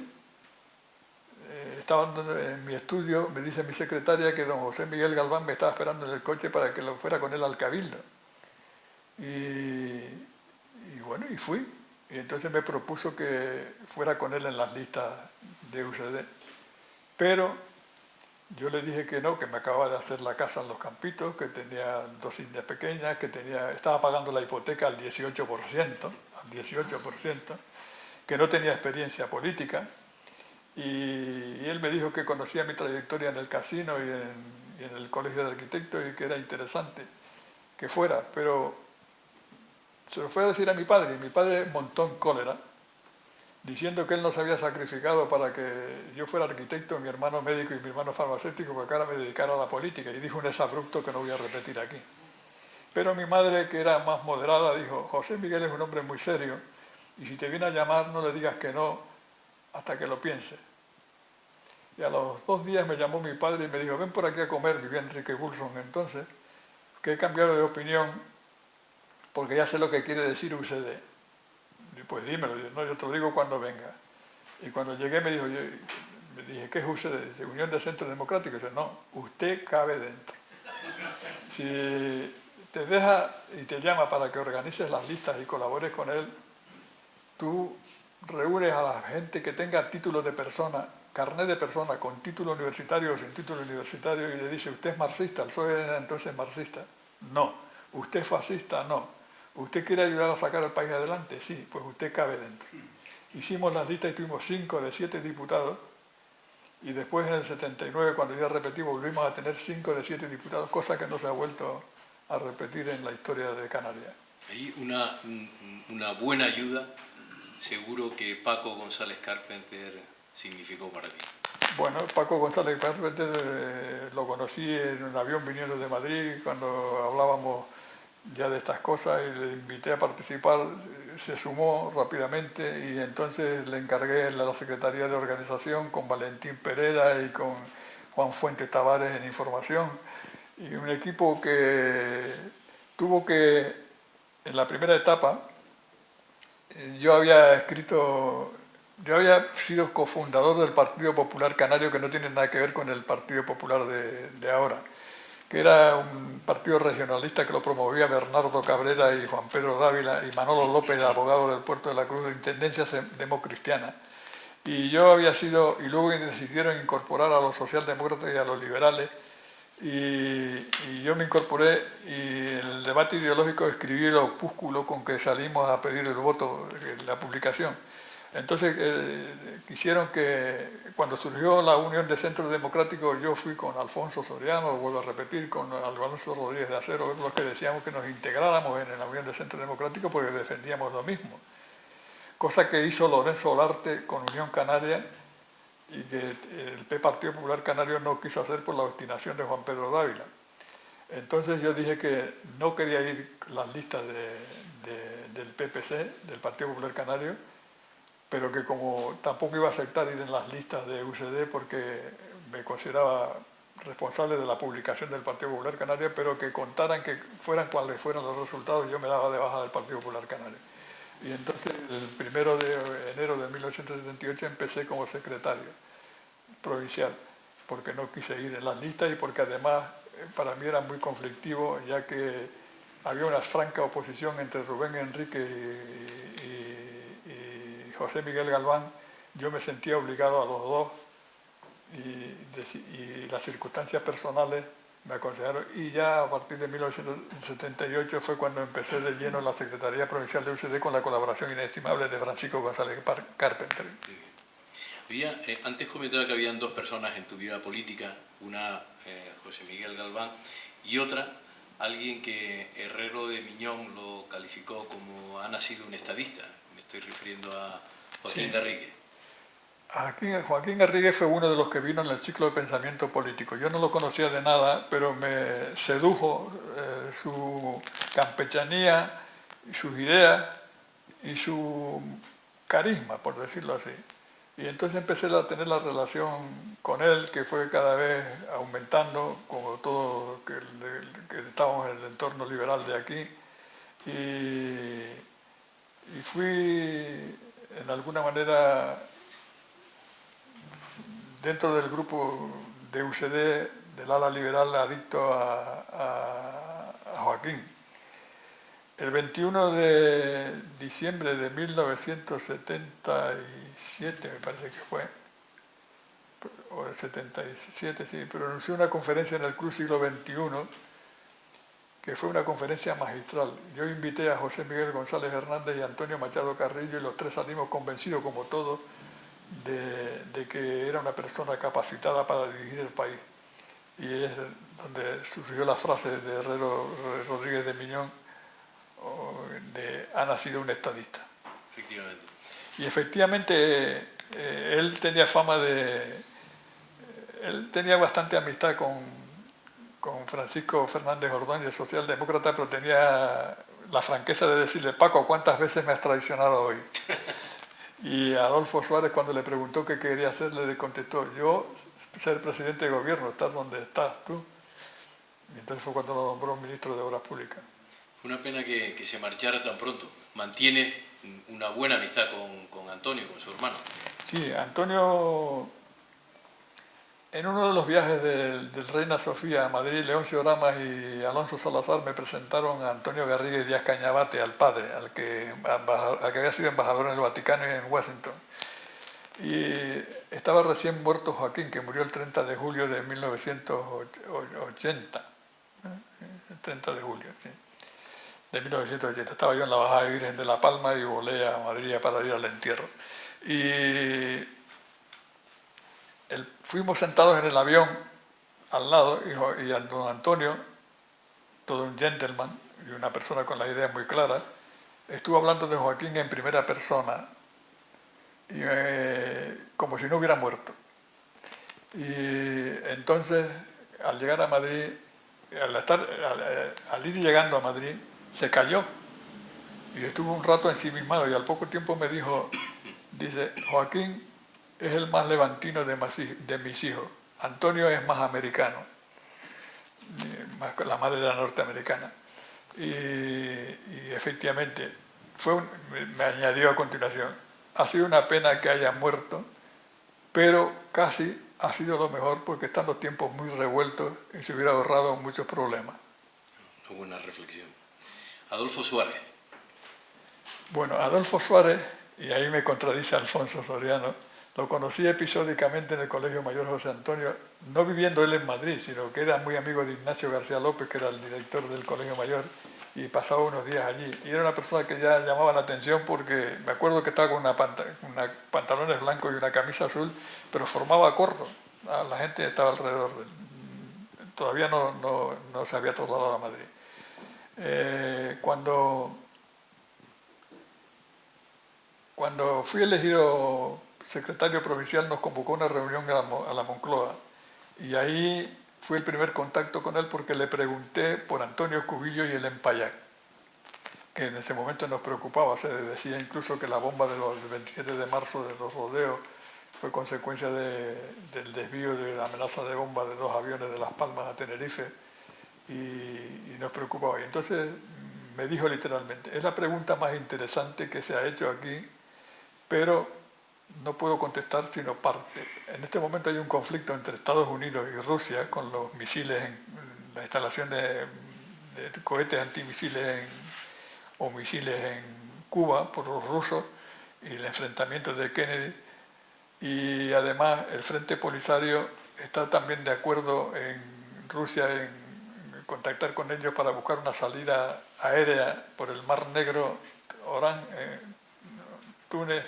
estaba en mi estudio, me dice mi secretaria que don José Miguel Galván me estaba esperando en el coche para que lo fuera con él al Cabildo. Y bueno, y fui. Y entonces me propuso que fuera con él en las listas de UCD. Pero yo le dije que no, que me acababa de hacer la casa en Los Campitos, que tenía 2 indias pequeñas, que estaba pagando la hipoteca al 18%, que no tenía experiencia política. Y él me dijo que conocía mi trayectoria en el casino y en el colegio de arquitectos y que era interesante que fuera, pero se lo fue a decir a mi padre, y mi padre montó en cólera, diciendo que él no se había sacrificado para que yo fuera arquitecto, mi hermano médico y mi hermano farmacéutico, porque ahora me dedicara a la política, y dijo un exabrupto que no voy a repetir aquí. Pero mi madre, que era más moderada, dijo: José Miguel es un hombre muy serio, y si te viene a llamar no le digas que no hasta que lo piense. Y a los 2 días me llamó mi padre y me dijo: ven por aquí a comer. Vivía Enrique Wilson entonces, que he cambiado de opinión porque ya sé lo que quiere decir UCD. Y pues dímelo. No, yo te lo digo cuando venga. Y cuando llegué me dijo, me dije: ¿qué es UCD? Dice: Unión de Centros Democráticos. Dice: no, usted cabe dentro. Si te deja y te llama para que organices las listas y colabores con él, tú reúnes a la gente que tenga título de persona, carnet de persona, con título universitario o sin título universitario, y le dice: ¿usted es marxista? ¿El PSOE era entonces marxista? No. ¿Usted es fascista? No. ¿Usted quiere ayudar a sacar al país adelante? Sí, pues usted cabe dentro. Hicimos las listas y tuvimos 5 de 7 diputados, y después en el 79, cuando ya repetí, volvimos a tener 5 de 7 diputados, cosa que no se ha vuelto a repetir en la historia de Canarias. Ahí una buena ayuda, seguro que Paco González Carpenter significó para ti. Bueno, Paco González Carpenter lo conocí en un avión viniendo de Madrid, cuando hablábamos ya de estas cosas, y le invité a participar. Se sumó rápidamente y entonces le encargué la Secretaría de Organización con Valentín Pereira y con Juan Fuente Tavares en Información, y un equipo que tuvo que, en la primera etapa, yo había sido cofundador del Partido Popular Canario, que no tiene nada que ver con el Partido Popular de ahora, que era un partido regionalista que lo promovía Bernardo Cabrera y Juan Pedro Dávila y Manolo López, abogado del Puerto de la Cruz, de Intendencia Democristiana. Y yo había sido, y luego decidieron incorporar a los socialdemócratas y a los liberales, y yo me incorporé, y en el debate ideológico escribí el opúsculo con que salimos a pedir el voto, la publicación. Entonces quisieron que, cuando surgió la Unión de Centros Democráticos, yo fui con Alfonso Soriano, vuelvo a repetir, con Alonso Rodríguez de Acero, los que decíamos que nos integráramos en la Unión de Centros Democráticos porque defendíamos lo mismo. Cosa que hizo Lorenzo Olarte con Unión Canaria, y que el Partido Popular Canario no quiso hacer por la obstinación de Juan Pedro Dávila. Entonces yo dije que no quería ir las listas del PPC, del Partido Popular Canario, pero que como tampoco iba a aceptar ir en las listas de UCD porque me consideraba responsable de la publicación del Partido Popular Canario, pero que contaran que fueran cuales fueran los resultados, yo me daba de baja del Partido Popular Canario. Y entonces el 1 de enero de 1978 empecé como secretario provincial, porque no quise ir en las listas y porque además para mí era muy conflictivo, ya que había una franca oposición entre Rubén Enrique y José Miguel Galván. Yo me sentía obligado a los dos, y las circunstancias personales me aconsejaron, y ya a partir de 1978 fue cuando empecé de lleno en la Secretaría Provincial de UCD con la colaboración inestimable de Francisco González Carpenter. Antes comentaba que habían 2 personas en tu vida política, una José Miguel Galván y otra, alguien que Herrero de Miñón lo calificó como ha nacido un estadista. Me estoy refiriendo a Joaquín Garrigue. Joaquín Garrigue fue uno de los que vino en el ciclo de pensamiento político. Yo no lo conocía de nada, pero me sedujo su campechanía, sus ideas y su carisma, por decirlo así. Y entonces empecé a tener la relación con él, que fue cada vez aumentando, como todo que estábamos en el entorno liberal de aquí. Y fui, en alguna manera, dentro del grupo de UCD, del ala liberal, adicto a Joaquín. El 21 de diciembre de 1977, me parece que fue, o el 77, sí, pronunció una conferencia en el Club Siglo XXI, que fue una conferencia magistral. Yo invité a José Miguel González Hernández y Antonio Machado Carrillo, y los tres salimos convencidos, como todos, de que era una persona capacitada para dirigir el país. Y es donde surgió la frase de Herrero Rodríguez de Miñón, ha nacido un estadista. Efectivamente. Y efectivamente él tenía fama él tenía bastante amistad con Francisco Fernández Ordóñez, socialdemócrata, pero tenía la franqueza de decirle: Paco, ¿cuántas veces me has traicionado hoy? Y Adolfo Suárez, cuando le preguntó qué quería hacer, le contestó: yo ser presidente de gobierno, estar donde estás tú. Y entonces fue cuando lo nombró ministro de Obras Públicas. Una pena que se marchara tan pronto. ¿Mantienes una buena amistad con Antonio, con su hermano? Sí, Antonio, en uno de los viajes del Reina Sofía a Madrid, Leoncio Oramas y Alonso Salazar me presentaron a Antonio Garrigues Díaz Cañabate, al padre, al que había sido embajador en el Vaticano y en Washington. Y estaba recién muerto Joaquín, que murió el 30 de julio de 1980. El 30 de julio, sí, de 1980. Estaba yo en la Bajada de Virgen de La Palma y volé a Madrid para ir al entierro. Y fuimos sentados en el avión al lado, y a don Antonio, todo un gentleman y una persona con las ideas muy claras, estuvo hablando de Joaquín en primera persona, como si no hubiera muerto. Y entonces, al llegar a Madrid, al ir llegando a Madrid, se cayó y estuvo un rato ensimismado, y al poco tiempo me dijo, dice: Joaquín es el más levantino de mis hijos, Antonio es más americano, la madre era norteamericana. Y efectivamente, me añadió a continuación: ha sido una pena que haya muerto, pero casi ha sido lo mejor, porque están los tiempos muy revueltos y se hubiera ahorrado muchos problemas. Una buena reflexión. Adolfo Suárez. Bueno, Adolfo Suárez, y ahí me contradice Alfonso Soriano, lo conocí episódicamente en el Colegio Mayor José Antonio, no viviendo él en Madrid, sino que era muy amigo de Ignacio García López, que era el director del Colegio Mayor, y pasaba unos días allí. Y era una persona que ya llamaba la atención, porque me acuerdo que estaba con pantalones blancos y una camisa azul, pero formaba corto. La gente estaba alrededor de él. Todavía no se había trasladado a Madrid. Cuando fui elegido secretario provincial, nos convocó a una reunión a la Moncloa, y ahí fue el primer contacto con él, porque le pregunté por Antonio Cubillo y el Empayac, que en ese momento nos preocupaba. Se decía incluso que la bomba del 27 de marzo de los rodeos fue consecuencia del desvío de la amenaza de bomba de 2 aviones de Las Palmas a Tenerife, y nos preocupaba. Y entonces me dijo literalmente: es la pregunta más interesante que se ha hecho aquí, pero no puedo contestar sino parte. En este momento hay un conflicto entre Estados Unidos y Rusia con los misiles, la instalación de cohetes antimisiles o misiles en Cuba por los rusos, y el enfrentamiento de Kennedy. Y además el Frente Polisario está también de acuerdo en Rusia en contactar con ellos para buscar una salida aérea por el Mar Negro, Orán, Túnez,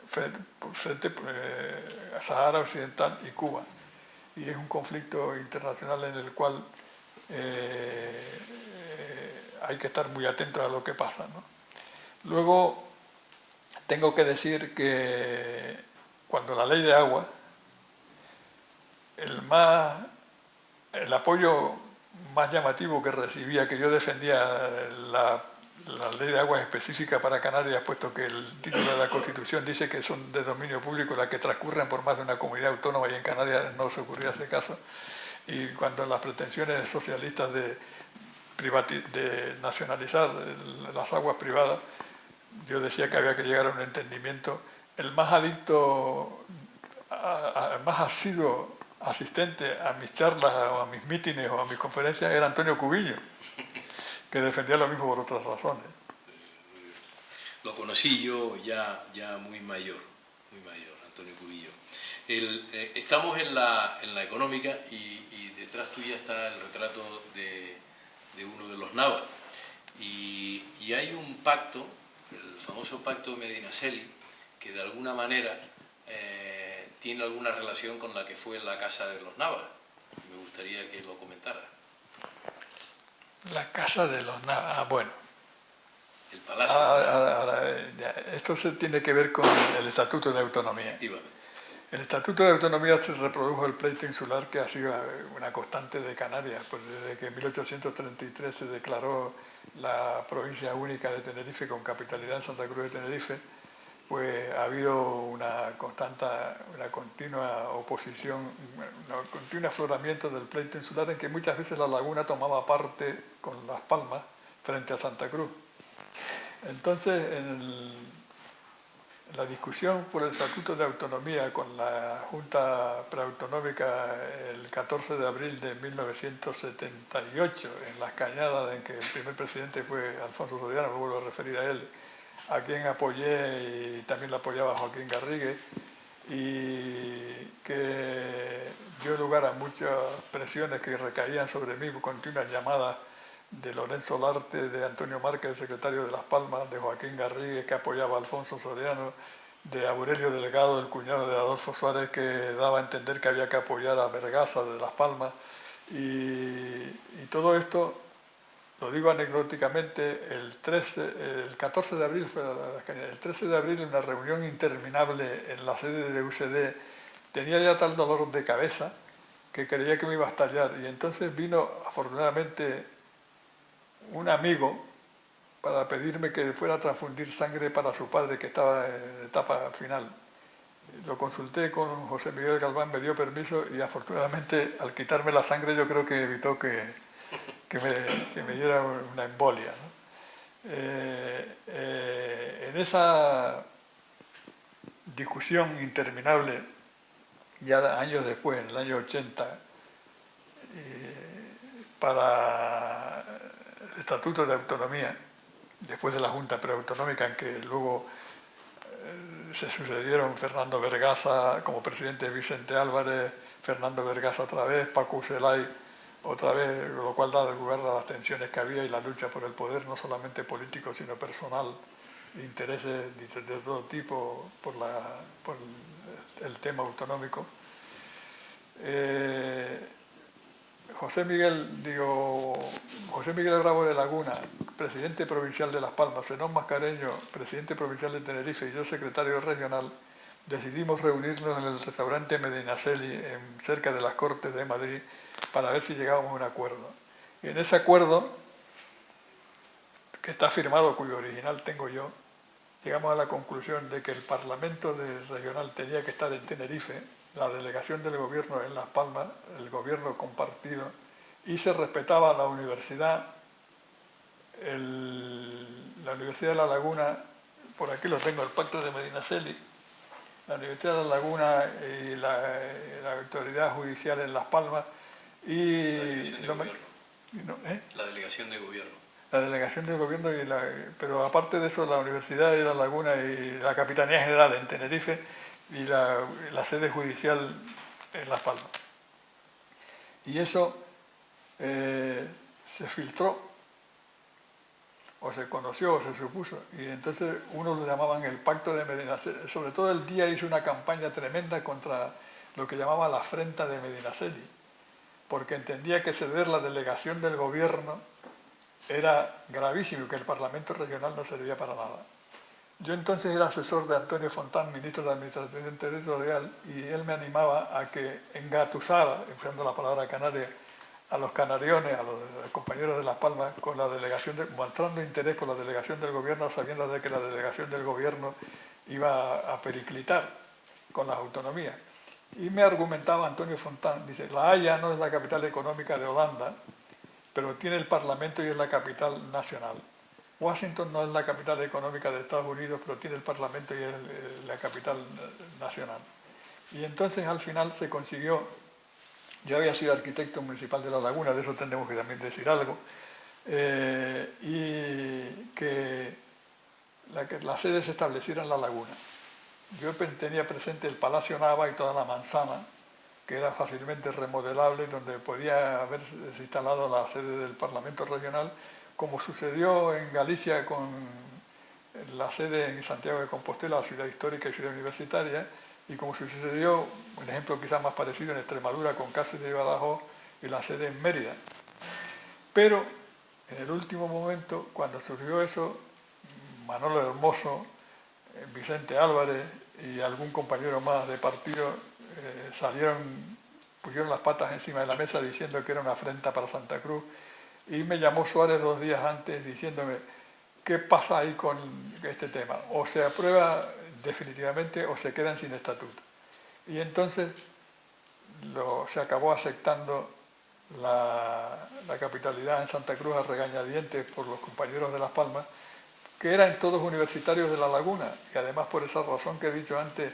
frente a Sahara Occidental y Cuba. Y es un conflicto internacional en el cual hay que estar muy atentos a lo que pasa, ¿no? Luego, tengo que decir que cuando la ley de agua, el apoyo más llamativo que recibía, que yo defendía la ley de aguas específica para Canarias, puesto que el título de la Constitución dice que son de dominio público las que transcurren por más de una comunidad autónoma, y en Canarias no se ocurría ese caso. Y cuando las pretensiones socialistas de nacionalizar las aguas privadas, yo decía que había que llegar a un entendimiento. El más adicto, el más asiduo asistente a mis charlas o a mis mítines o a mis conferencias era Antonio Cubillo, que defendía lo mismo por otras razones. Lo conocí yo ya muy mayor, Antonio Cubillo. Estamos en la económica y detrás tuya está el retrato de uno de los Navas. Y hay un pacto, el famoso pacto de Medinaceli, que de alguna manera tiene alguna relación con la que fue la casa de los Navas. Me gustaría que lo comentara. La casa de los Navas, bueno. El palacio. Esto se tiene que ver con el Estatuto de Autonomía. Efectivamente. El Estatuto de Autonomía se reprodujo el pleito insular, que ha sido una constante de Canarias, pues desde que en 1833 se declaró la provincia única de Tenerife con capitalidad en Santa Cruz de Tenerife, pues ha habido una continua oposición, un continuo afloramiento del pleito insular, en que muchas veces la laguna tomaba parte con Las Palmas frente a Santa Cruz. Entonces, la discusión por el Estatuto de Autonomía con la Junta Preautonómica el 14 de abril de 1978, en Las Cañadas, en que el primer presidente fue Alfonso Soriano, me vuelvo a referir a él, a quien apoyé y también le apoyaba Joaquín Garrigue, y que dio lugar a muchas presiones que recaían sobre mí, continuas llamadas de Lorenzo Larte, de Antonio Márquez, el secretario de Las Palmas, de Joaquín Garrigue, que apoyaba a Alfonso Soriano, de Aurelio Delgado, el cuñado de Adolfo Suárez, que daba a entender que había que apoyar a Vergasa de Las Palmas. Y todo esto, lo digo anecdóticamente, el 14 de abril fue el 13 de abril, en una reunión interminable en la sede de UCD, tenía ya tal dolor de cabeza que creía que me iba a estallar. Y entonces vino, afortunadamente, un amigo para pedirme que fuera a transfundir sangre para su padre, que estaba en etapa final. Lo consulté con José Miguel Galván, me dio permiso, y afortunadamente al quitarme la sangre yo creo que evitó que me diera una embolia, ¿no? En esa discusión interminable, ya años después, en el año 80, para el Estatuto de Autonomía, después de la Junta Preautonómica, en que luego se sucedieron Fernando Vergasa como presidente, Vicente Álvarez, Fernando Vergasa otra vez, Paco Celay otra vez, lo cual da lugar a las tensiones que había y la lucha por el poder, no solamente político, sino personal, intereses de todo tipo por el tema autonómico. José Miguel Bravo de Laguna, presidente provincial de Las Palmas, Zenón Mascareño, presidente provincial de Tenerife, y yo, secretario regional, decidimos reunirnos en el restaurante Medinaceli, cerca de las Cortes de Madrid, para ver si llegábamos a un acuerdo. Y en ese acuerdo, que está firmado, cuyo original tengo yo, llegamos a la conclusión de que el Parlamento regional tenía que estar en Tenerife, la delegación del gobierno en Las Palmas, el gobierno compartido, y se respetaba la universidad, la Universidad de La Laguna, por aquí lo tengo, el pacto de Medinaceli, la Universidad de La Laguna y la autoridad judicial en Las Palmas, y la delegación de gobierno. La delegación del gobierno, pero aparte de eso, la Universidad de La Laguna y la Capitanía General en Tenerife y la sede judicial en Las Palmas. Y eso se filtró, o se conoció, o se supuso, y entonces uno lo llamaban el Pacto de Medinaceli. Sobre todo el día hizo una campaña tremenda contra lo que llamaba la afrenta de Medinaceli, porque entendía que ceder la delegación del gobierno era gravísimo, que el Parlamento regional no servía para nada. Yo entonces era asesor de Antonio Fontán, ministro de Administración Territorial, y él me animaba a que engatusara, usando la palabra canaria, a los canariones, a los compañeros de Las Palmas, con la delegación mostrando interés por la delegación del gobierno, sabiendo de que la delegación del gobierno iba a periclitar con las autonomías. Y me argumentaba Antonio Fontán, dice, La Haya no es la capital económica de Holanda, pero tiene el Parlamento y es la capital nacional. Washington no es la capital económica de Estados Unidos, pero tiene el Parlamento y es la capital nacional. Y entonces al final se consiguió, yo había sido arquitecto municipal de La Laguna, de eso tendremos que también decir algo, y que las sedes se establecieran en La Laguna. Yo tenía presente el Palacio Nava y toda la manzana, que era fácilmente remodelable, donde podía haberse instalado la sede del Parlamento Regional, como sucedió en Galicia con la sede en Santiago de Compostela, ciudad histórica y ciudad universitaria, y como sucedió, un ejemplo quizás más parecido, en Extremadura con Cáceres y Badajoz y la sede en Mérida. Pero en el último momento, cuando surgió eso, Manolo Hermoso, Vicente Álvarez y algún compañero más de partido pusieron las patas encima de la mesa diciendo que era una afrenta para Santa Cruz, y me llamó Suárez 2 días antes diciéndome, ¿qué pasa ahí con este tema? O se aprueba definitivamente o se quedan sin estatuto. Y entonces se acabó aceptando la capitalidad en Santa Cruz a regañadientes por los compañeros de Las Palmas, que eran todos universitarios de La Laguna, y además por esa razón que he dicho antes,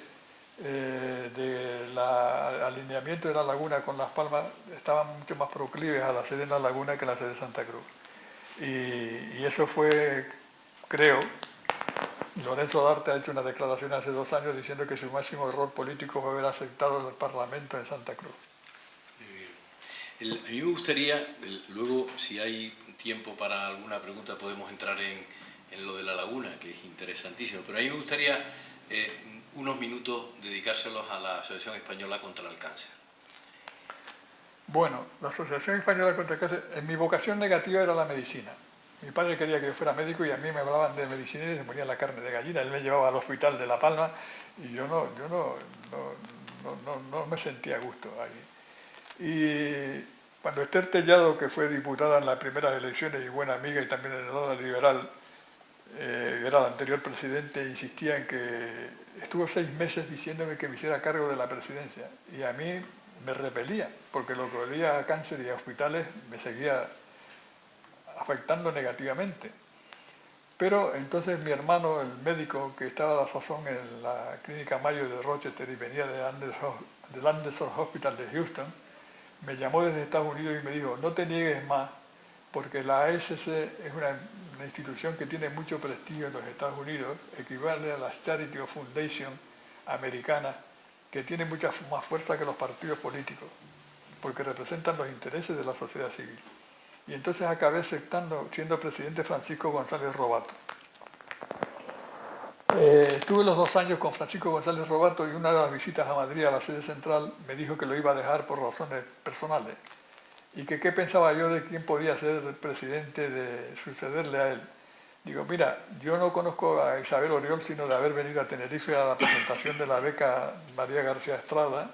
del alineamiento de La Laguna con Las Palmas, estaban mucho más proclives a la sede en La Laguna que a la sede de Santa Cruz. Y eso fue, creo, Lorenzo Darte ha hecho una declaración hace 2 años diciendo que su máximo error político fue haber aceptado el Parlamento en Santa Cruz. A mí me gustaría, luego si hay tiempo para alguna pregunta podemos entrar en lo de La Laguna, que es interesantísimo, pero a mí me gustaría unos minutos dedicárselos a la Asociación Española contra el Cáncer. Bueno, la Asociación Española contra el Cáncer, en mi vocación negativa era la medicina. Mi padre quería que yo fuera médico y a mí me hablaban de medicina y se ponía la carne de gallina. Él me llevaba al hospital de La Palma y yo no me sentía a gusto ahí. Y cuando Esther Tellado, que fue diputada en las primeras elecciones y buena amiga y también en el lado liberal, era el anterior presidente, insistía en que estuvo 6 meses diciéndome que me hiciera cargo de la presidencia. Y a mí me repelía, porque lo que olía a cáncer y a hospitales me seguía afectando negativamente. Pero entonces mi hermano, el médico que estaba a la sazón en la clínica Mayo de Rochester y venía del Anderson Hospital de Houston, me llamó desde Estados Unidos y me dijo, no te niegues más, porque la ASC es una institución que tiene mucho prestigio en los Estados Unidos, equivale a la Charity of Foundation americana, que tiene mucha más fuerza que los partidos políticos, porque representan los intereses de la sociedad civil. Y entonces acabé aceptando, siendo presidente Francisco González Robato. Estuve los 2 años con Francisco González Robato y una de las visitas a Madrid, a la sede central, me dijo que lo iba a dejar por razones personales y que qué pensaba yo de quién podía ser el presidente de sucederle a él. Digo, mira, yo no conozco a Isabel Oriol sino de haber venido a Tenerife a la presentación de la beca María García Estrada,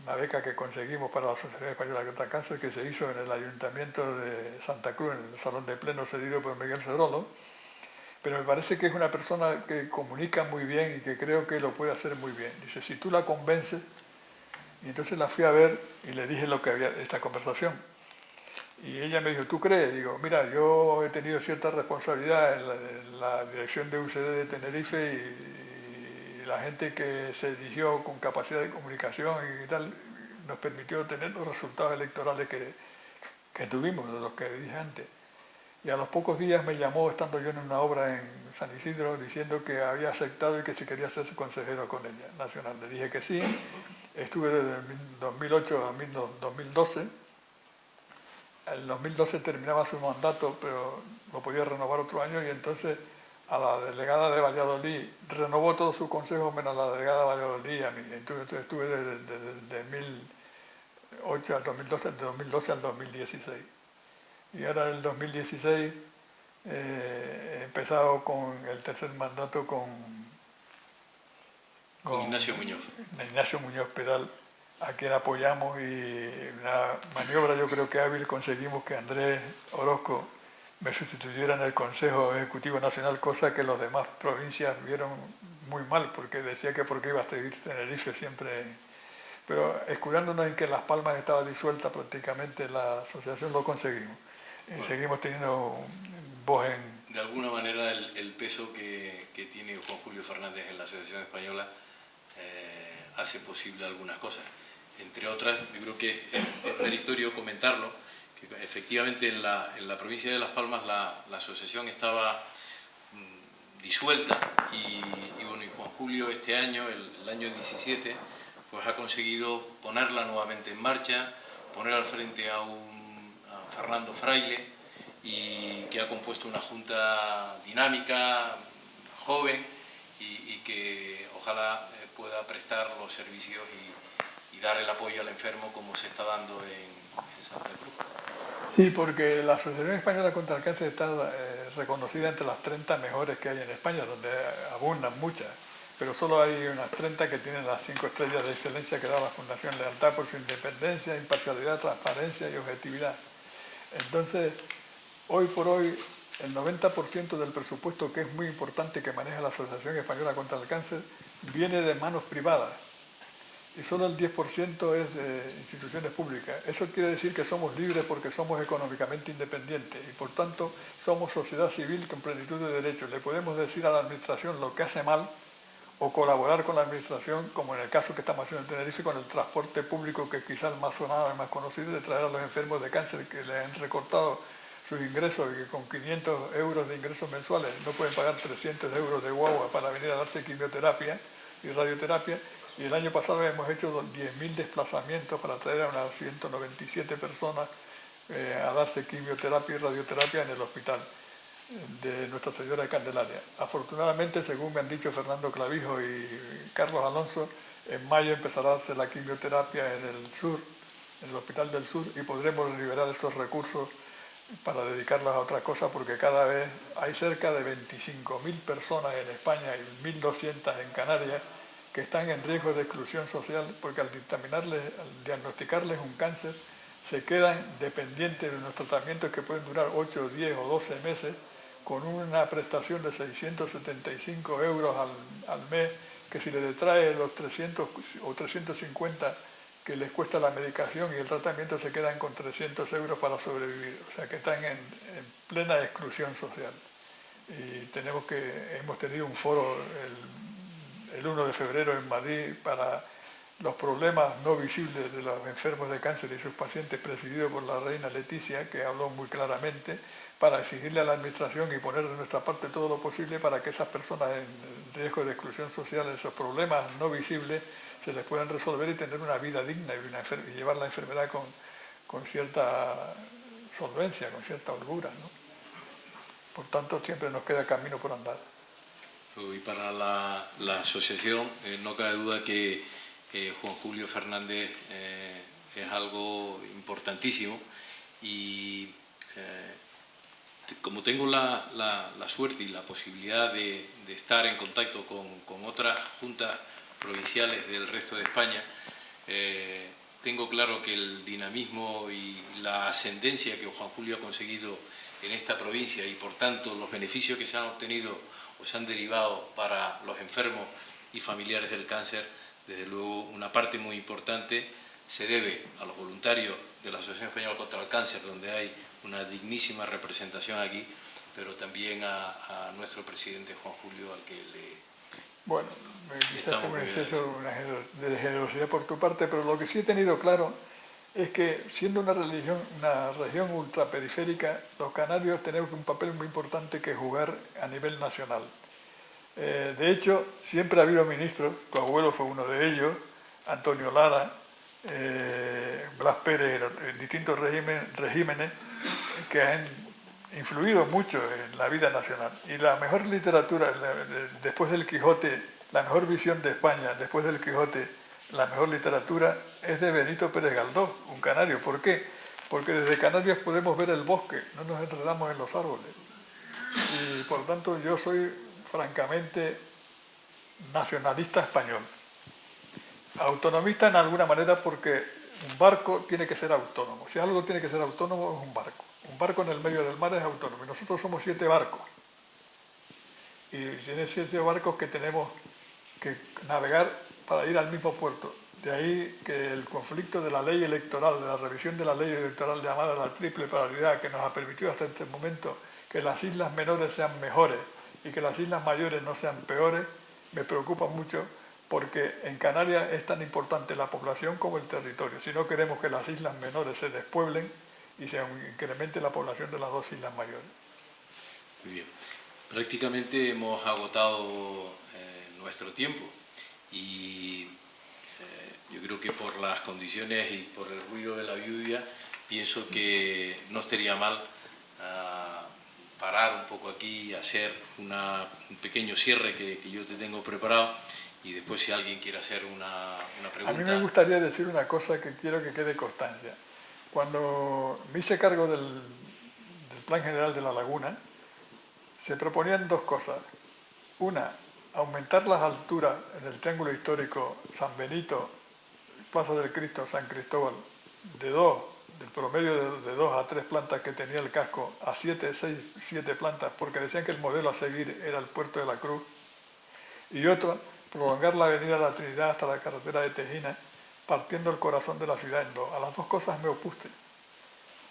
una beca que conseguimos para la Asociación Española contra el Cáncer, que se hizo en el Ayuntamiento de Santa Cruz, en el Salón de Pleno cedido por Miguel Cedrolo, pero me parece que es una persona que comunica muy bien y que creo que lo puede hacer muy bien. Dice, si tú la convences, y entonces la fui a ver y le dije lo que había esta conversación. Y ella me dijo, ¿tú crees? Digo, mira, yo he tenido cierta responsabilidad en la dirección de UCD de Tenerife y la gente que se eligió con capacidad de comunicación y tal, nos permitió tener los resultados electorales que tuvimos, de los que dije antes. Y a los pocos días me llamó, estando yo en una obra en San Isidro, diciendo que había aceptado y que se quería hacer su consejero con ella, nacional. Le dije que sí, estuve desde 2008 a 2012. En 2012 terminaba su mandato, pero lo podía renovar otro año, y entonces a la delegada de Valladolid renovó todo su consejo menos la delegada de Valladolid y a mí. Entonces estuve desde 2008 al 2012, de 2012 al 2016. Y ahora en el 2016 he empezado con el tercer mandato con Ignacio Muñoz. Ignacio Muñoz Pedal, a quien apoyamos, y una maniobra yo creo que hábil conseguimos que Andrés Orozco me sustituyera en el Consejo Ejecutivo Nacional, cosa que los demás provincias vieron muy mal, porque decía que porque iba a seguir Tenerife siempre. Pero escudándonos en que Las Palmas estaba disuelta prácticamente la asociación, lo conseguimos. Y Bueno, seguimos teniendo voz en... de alguna manera el peso que tiene Juan Julio Fernández en la Asociación Española hace posible algunas cosas. Entre otras, yo creo que es meritorio comentarlo, que efectivamente en la provincia de Las Palmas la asociación estaba disuelta y bueno, y Juan Julio este año, el año 17, pues ha conseguido ponerla nuevamente en marcha, poner al frente a Fernando Fraile, y que ha compuesto una junta dinámica, joven, y que ojalá pueda prestar los servicios y dar el apoyo al enfermo como se está dando en Santa Cruz. Sí, porque la Asociación Española contra el Cáncer está reconocida entre las 30 mejores que hay en España, donde abundan muchas, pero solo hay unas 30 que tienen las 5 estrellas de excelencia que da la Fundación Lealtad por su independencia, imparcialidad, transparencia y objetividad. Entonces, hoy por hoy, el 90% del presupuesto, que es muy importante, que maneja la Asociación Española contra el Cáncer, viene de manos privadas y solo el 10% es de instituciones públicas. Eso quiere decir que somos libres porque somos económicamente independientes y por tanto somos sociedad civil con plenitud de derechos. Le podemos decir a la administración lo que hace mal o colaborar con la administración, como en el caso que estamos haciendo en Tenerife con el transporte público, que quizás el más sonado y más conocido, de traer a los enfermos de cáncer que le han recortado sus ingresos y que con 500 euros de ingresos mensuales no pueden pagar 300 euros de guagua para venir a darse quimioterapia y radioterapia. Y el año pasado hemos hecho 10.000 desplazamientos para traer a unas 197 personas a darse quimioterapia y radioterapia en el hospital de Nuestra Señora de Candelaria. Afortunadamente, según me han dicho Fernando Clavijo y Carlos Alonso, en mayo empezará a hacer la quimioterapia en el sur, en el Hospital del Sur, y podremos liberar esos recursos para dedicarlos a otras cosas, porque cada vez hay cerca de 25.000 personas en España y 1.200 en Canarias que están en riesgo de exclusión social, porque al diagnosticarles un cáncer se quedan dependientes de unos tratamientos que pueden durar 8, 10 o 12 meses, con una prestación de 675 euros al mes, que si le detrae los 300 o 350 que les cuesta la medicación y el tratamiento, se quedan con 300 euros para sobrevivir. O sea que están en plena exclusión social. Y hemos tenido un foro el 1 de febrero en Madrid para los problemas no visibles de los enfermos de cáncer y sus pacientes, presidido por la reina Leticia, que habló muy claramente, para exigirle a la administración y poner de nuestra parte todo lo posible para que esas personas en riesgo de exclusión social, esos problemas no visibles, se les puedan resolver y tener una vida digna y llevar la enfermedad con cierta solvencia, con cierta holgura, ¿no? Por tanto, siempre nos queda camino por andar. Y para la asociación no cabe duda que Juan Julio Fernández es algo importantísimo, y como tengo la suerte y la posibilidad de estar en contacto con otras juntas provinciales del resto de España, tengo claro que el dinamismo y la ascendencia que Juan Julio ha conseguido en esta provincia, y por tanto los beneficios que se han obtenido o se han derivado para los enfermos y familiares del cáncer, desde luego una parte muy importante se debe a los voluntarios de la Asociación Española contra el Cáncer, donde hay una dignísima representación aquí, pero también a nuestro presidente Juan Julio, al que le... Bueno, quizás es un exceso de generosidad por tu parte, pero lo que sí he tenido claro es que, siendo una región ultraperiférica, los canarios tenemos un papel muy importante que jugar a nivel nacional. De hecho, siempre ha habido ministros, tu abuelo fue uno de ellos, Antonio Lara, Blas Pérez, en distintos regímenes, que han influido mucho en la vida nacional. Y la mejor literatura, después del Quijote, la mejor visión de España, después del Quijote, la mejor literatura es de Benito Pérez Galdós, un canario. ¿Por qué? Porque desde Canarias podemos ver el bosque, no nos enredamos en los árboles. Y por lo tanto yo soy francamente nacionalista español. Autonomista en alguna manera porque un barco tiene que ser autónomo. Si algo tiene que ser autónomo es un barco. Un barco en el medio del mar es autónomo. Y nosotros somos 7 barcos. Y tiene 7 barcos que tenemos que navegar para ir al mismo puerto. De ahí que el conflicto de la ley electoral, de la revisión de la ley electoral llamada la triple pluralidad, que nos ha permitido hasta este momento que las islas menores sean mejores y que las islas mayores no sean peores, me preocupa mucho porque en Canarias es tan importante la población como el territorio. Si no queremos que las islas menores se despueblen y se incremente la población de las 2 islas mayores. Muy bien. Prácticamente hemos agotado nuestro tiempo y yo creo que por las condiciones y por el ruido de la lluvia pienso que no estaría mal parar un poco aquí y hacer un pequeño cierre que yo te tengo preparado y después si alguien quiere hacer una pregunta. A mí me gustaría decir una cosa que quiero que quede constancia. Cuando me hice cargo del Plan General de la Laguna, se proponían 2 cosas. Una, aumentar las alturas en el triángulo histórico San Benito, Plaza del Cristo, San Cristóbal, del promedio de 2 a 3 plantas que tenía el casco, a 7 plantas, porque decían que el modelo a seguir era el Puerto de la Cruz. Y otra, prolongar la avenida La Trinidad hasta la carretera de Tejina, partiendo el corazón de la ciudad en 2. A las 2 cosas me opuse.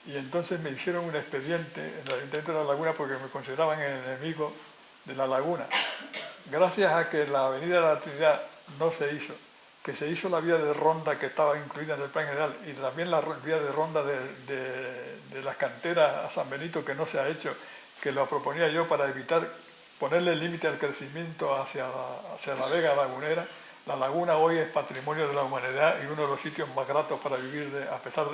Y entonces me hicieron un expediente en el Ayuntamiento de La Laguna porque me consideraban el enemigo de La Laguna. Gracias a que la avenida de La Trinidad no se hizo, que se hizo la vía de ronda que estaba incluida en el Plan General y también la vía de ronda de las canteras a San Benito que no se ha hecho, que lo proponía yo para evitar ponerle límite al crecimiento hacia la vega lagunera. La laguna hoy es patrimonio de la humanidad y uno de los sitios más gratos para vivir a pesar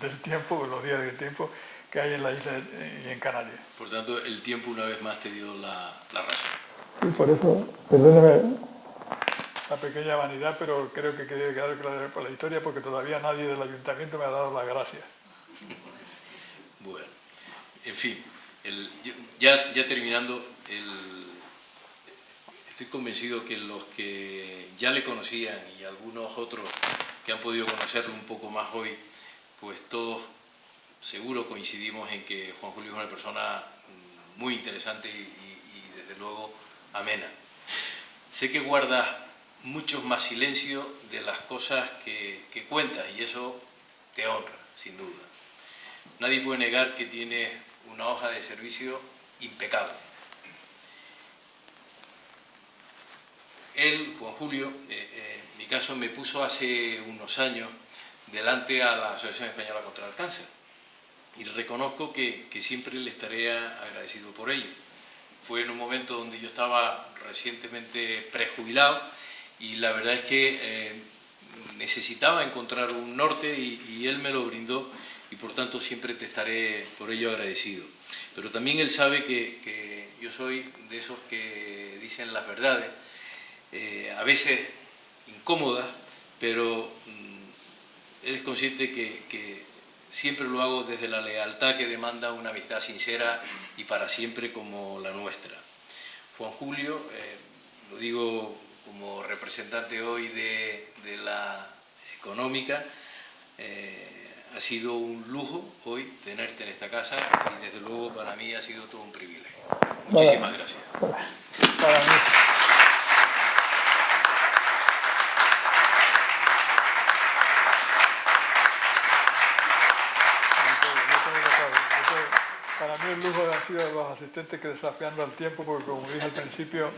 del tiempo, los días del tiempo que hay en la isla y en Canarias. Por tanto, el tiempo una vez más te dio la razón. Y por eso, perdóneme la pequeña vanidad, pero creo que debe quedar claro por la historia porque todavía nadie del ayuntamiento me ha dado las gracias. Bueno, en fin, ya terminando, estoy convencido que los que ya le conocían y algunos otros que han podido conocerlo un poco más hoy, pues todos seguro coincidimos en que Juan Julio es una persona muy interesante y desde luego amena. Sé que guardas muchos más silencio de las cosas que cuentas y eso te honra, sin duda. Nadie puede negar que tienes una hoja de servicio impecable. Él, Juan Julio, en mi caso, me puso hace unos años delante a la Asociación Española contra el Cáncer y reconozco que siempre le estaré agradecido por ello. Fue en un momento donde yo estaba recientemente prejubilado y la verdad es que necesitaba encontrar un norte y él me lo brindó y por tanto siempre te estaré por ello agradecido. Pero también él sabe que yo soy de esos que dicen las verdades, a veces incómodas, pero él es consciente que siempre lo hago desde la lealtad que demanda una amistad sincera y para siempre como la nuestra. Juan Julio, lo digo como representante hoy de la económica, ha sido un lujo hoy tenerte en esta casa y desde luego para mí ha sido todo un privilegio. Muchísimas gracias. Para mí. Para mí el lujo han sido los asistentes que desafiando al tiempo, porque como dije al principio,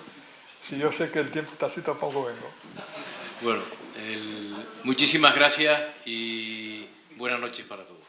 si yo sé que el tiempo está así, tampoco vengo. Bueno, muchísimas gracias y buenas noches para todos.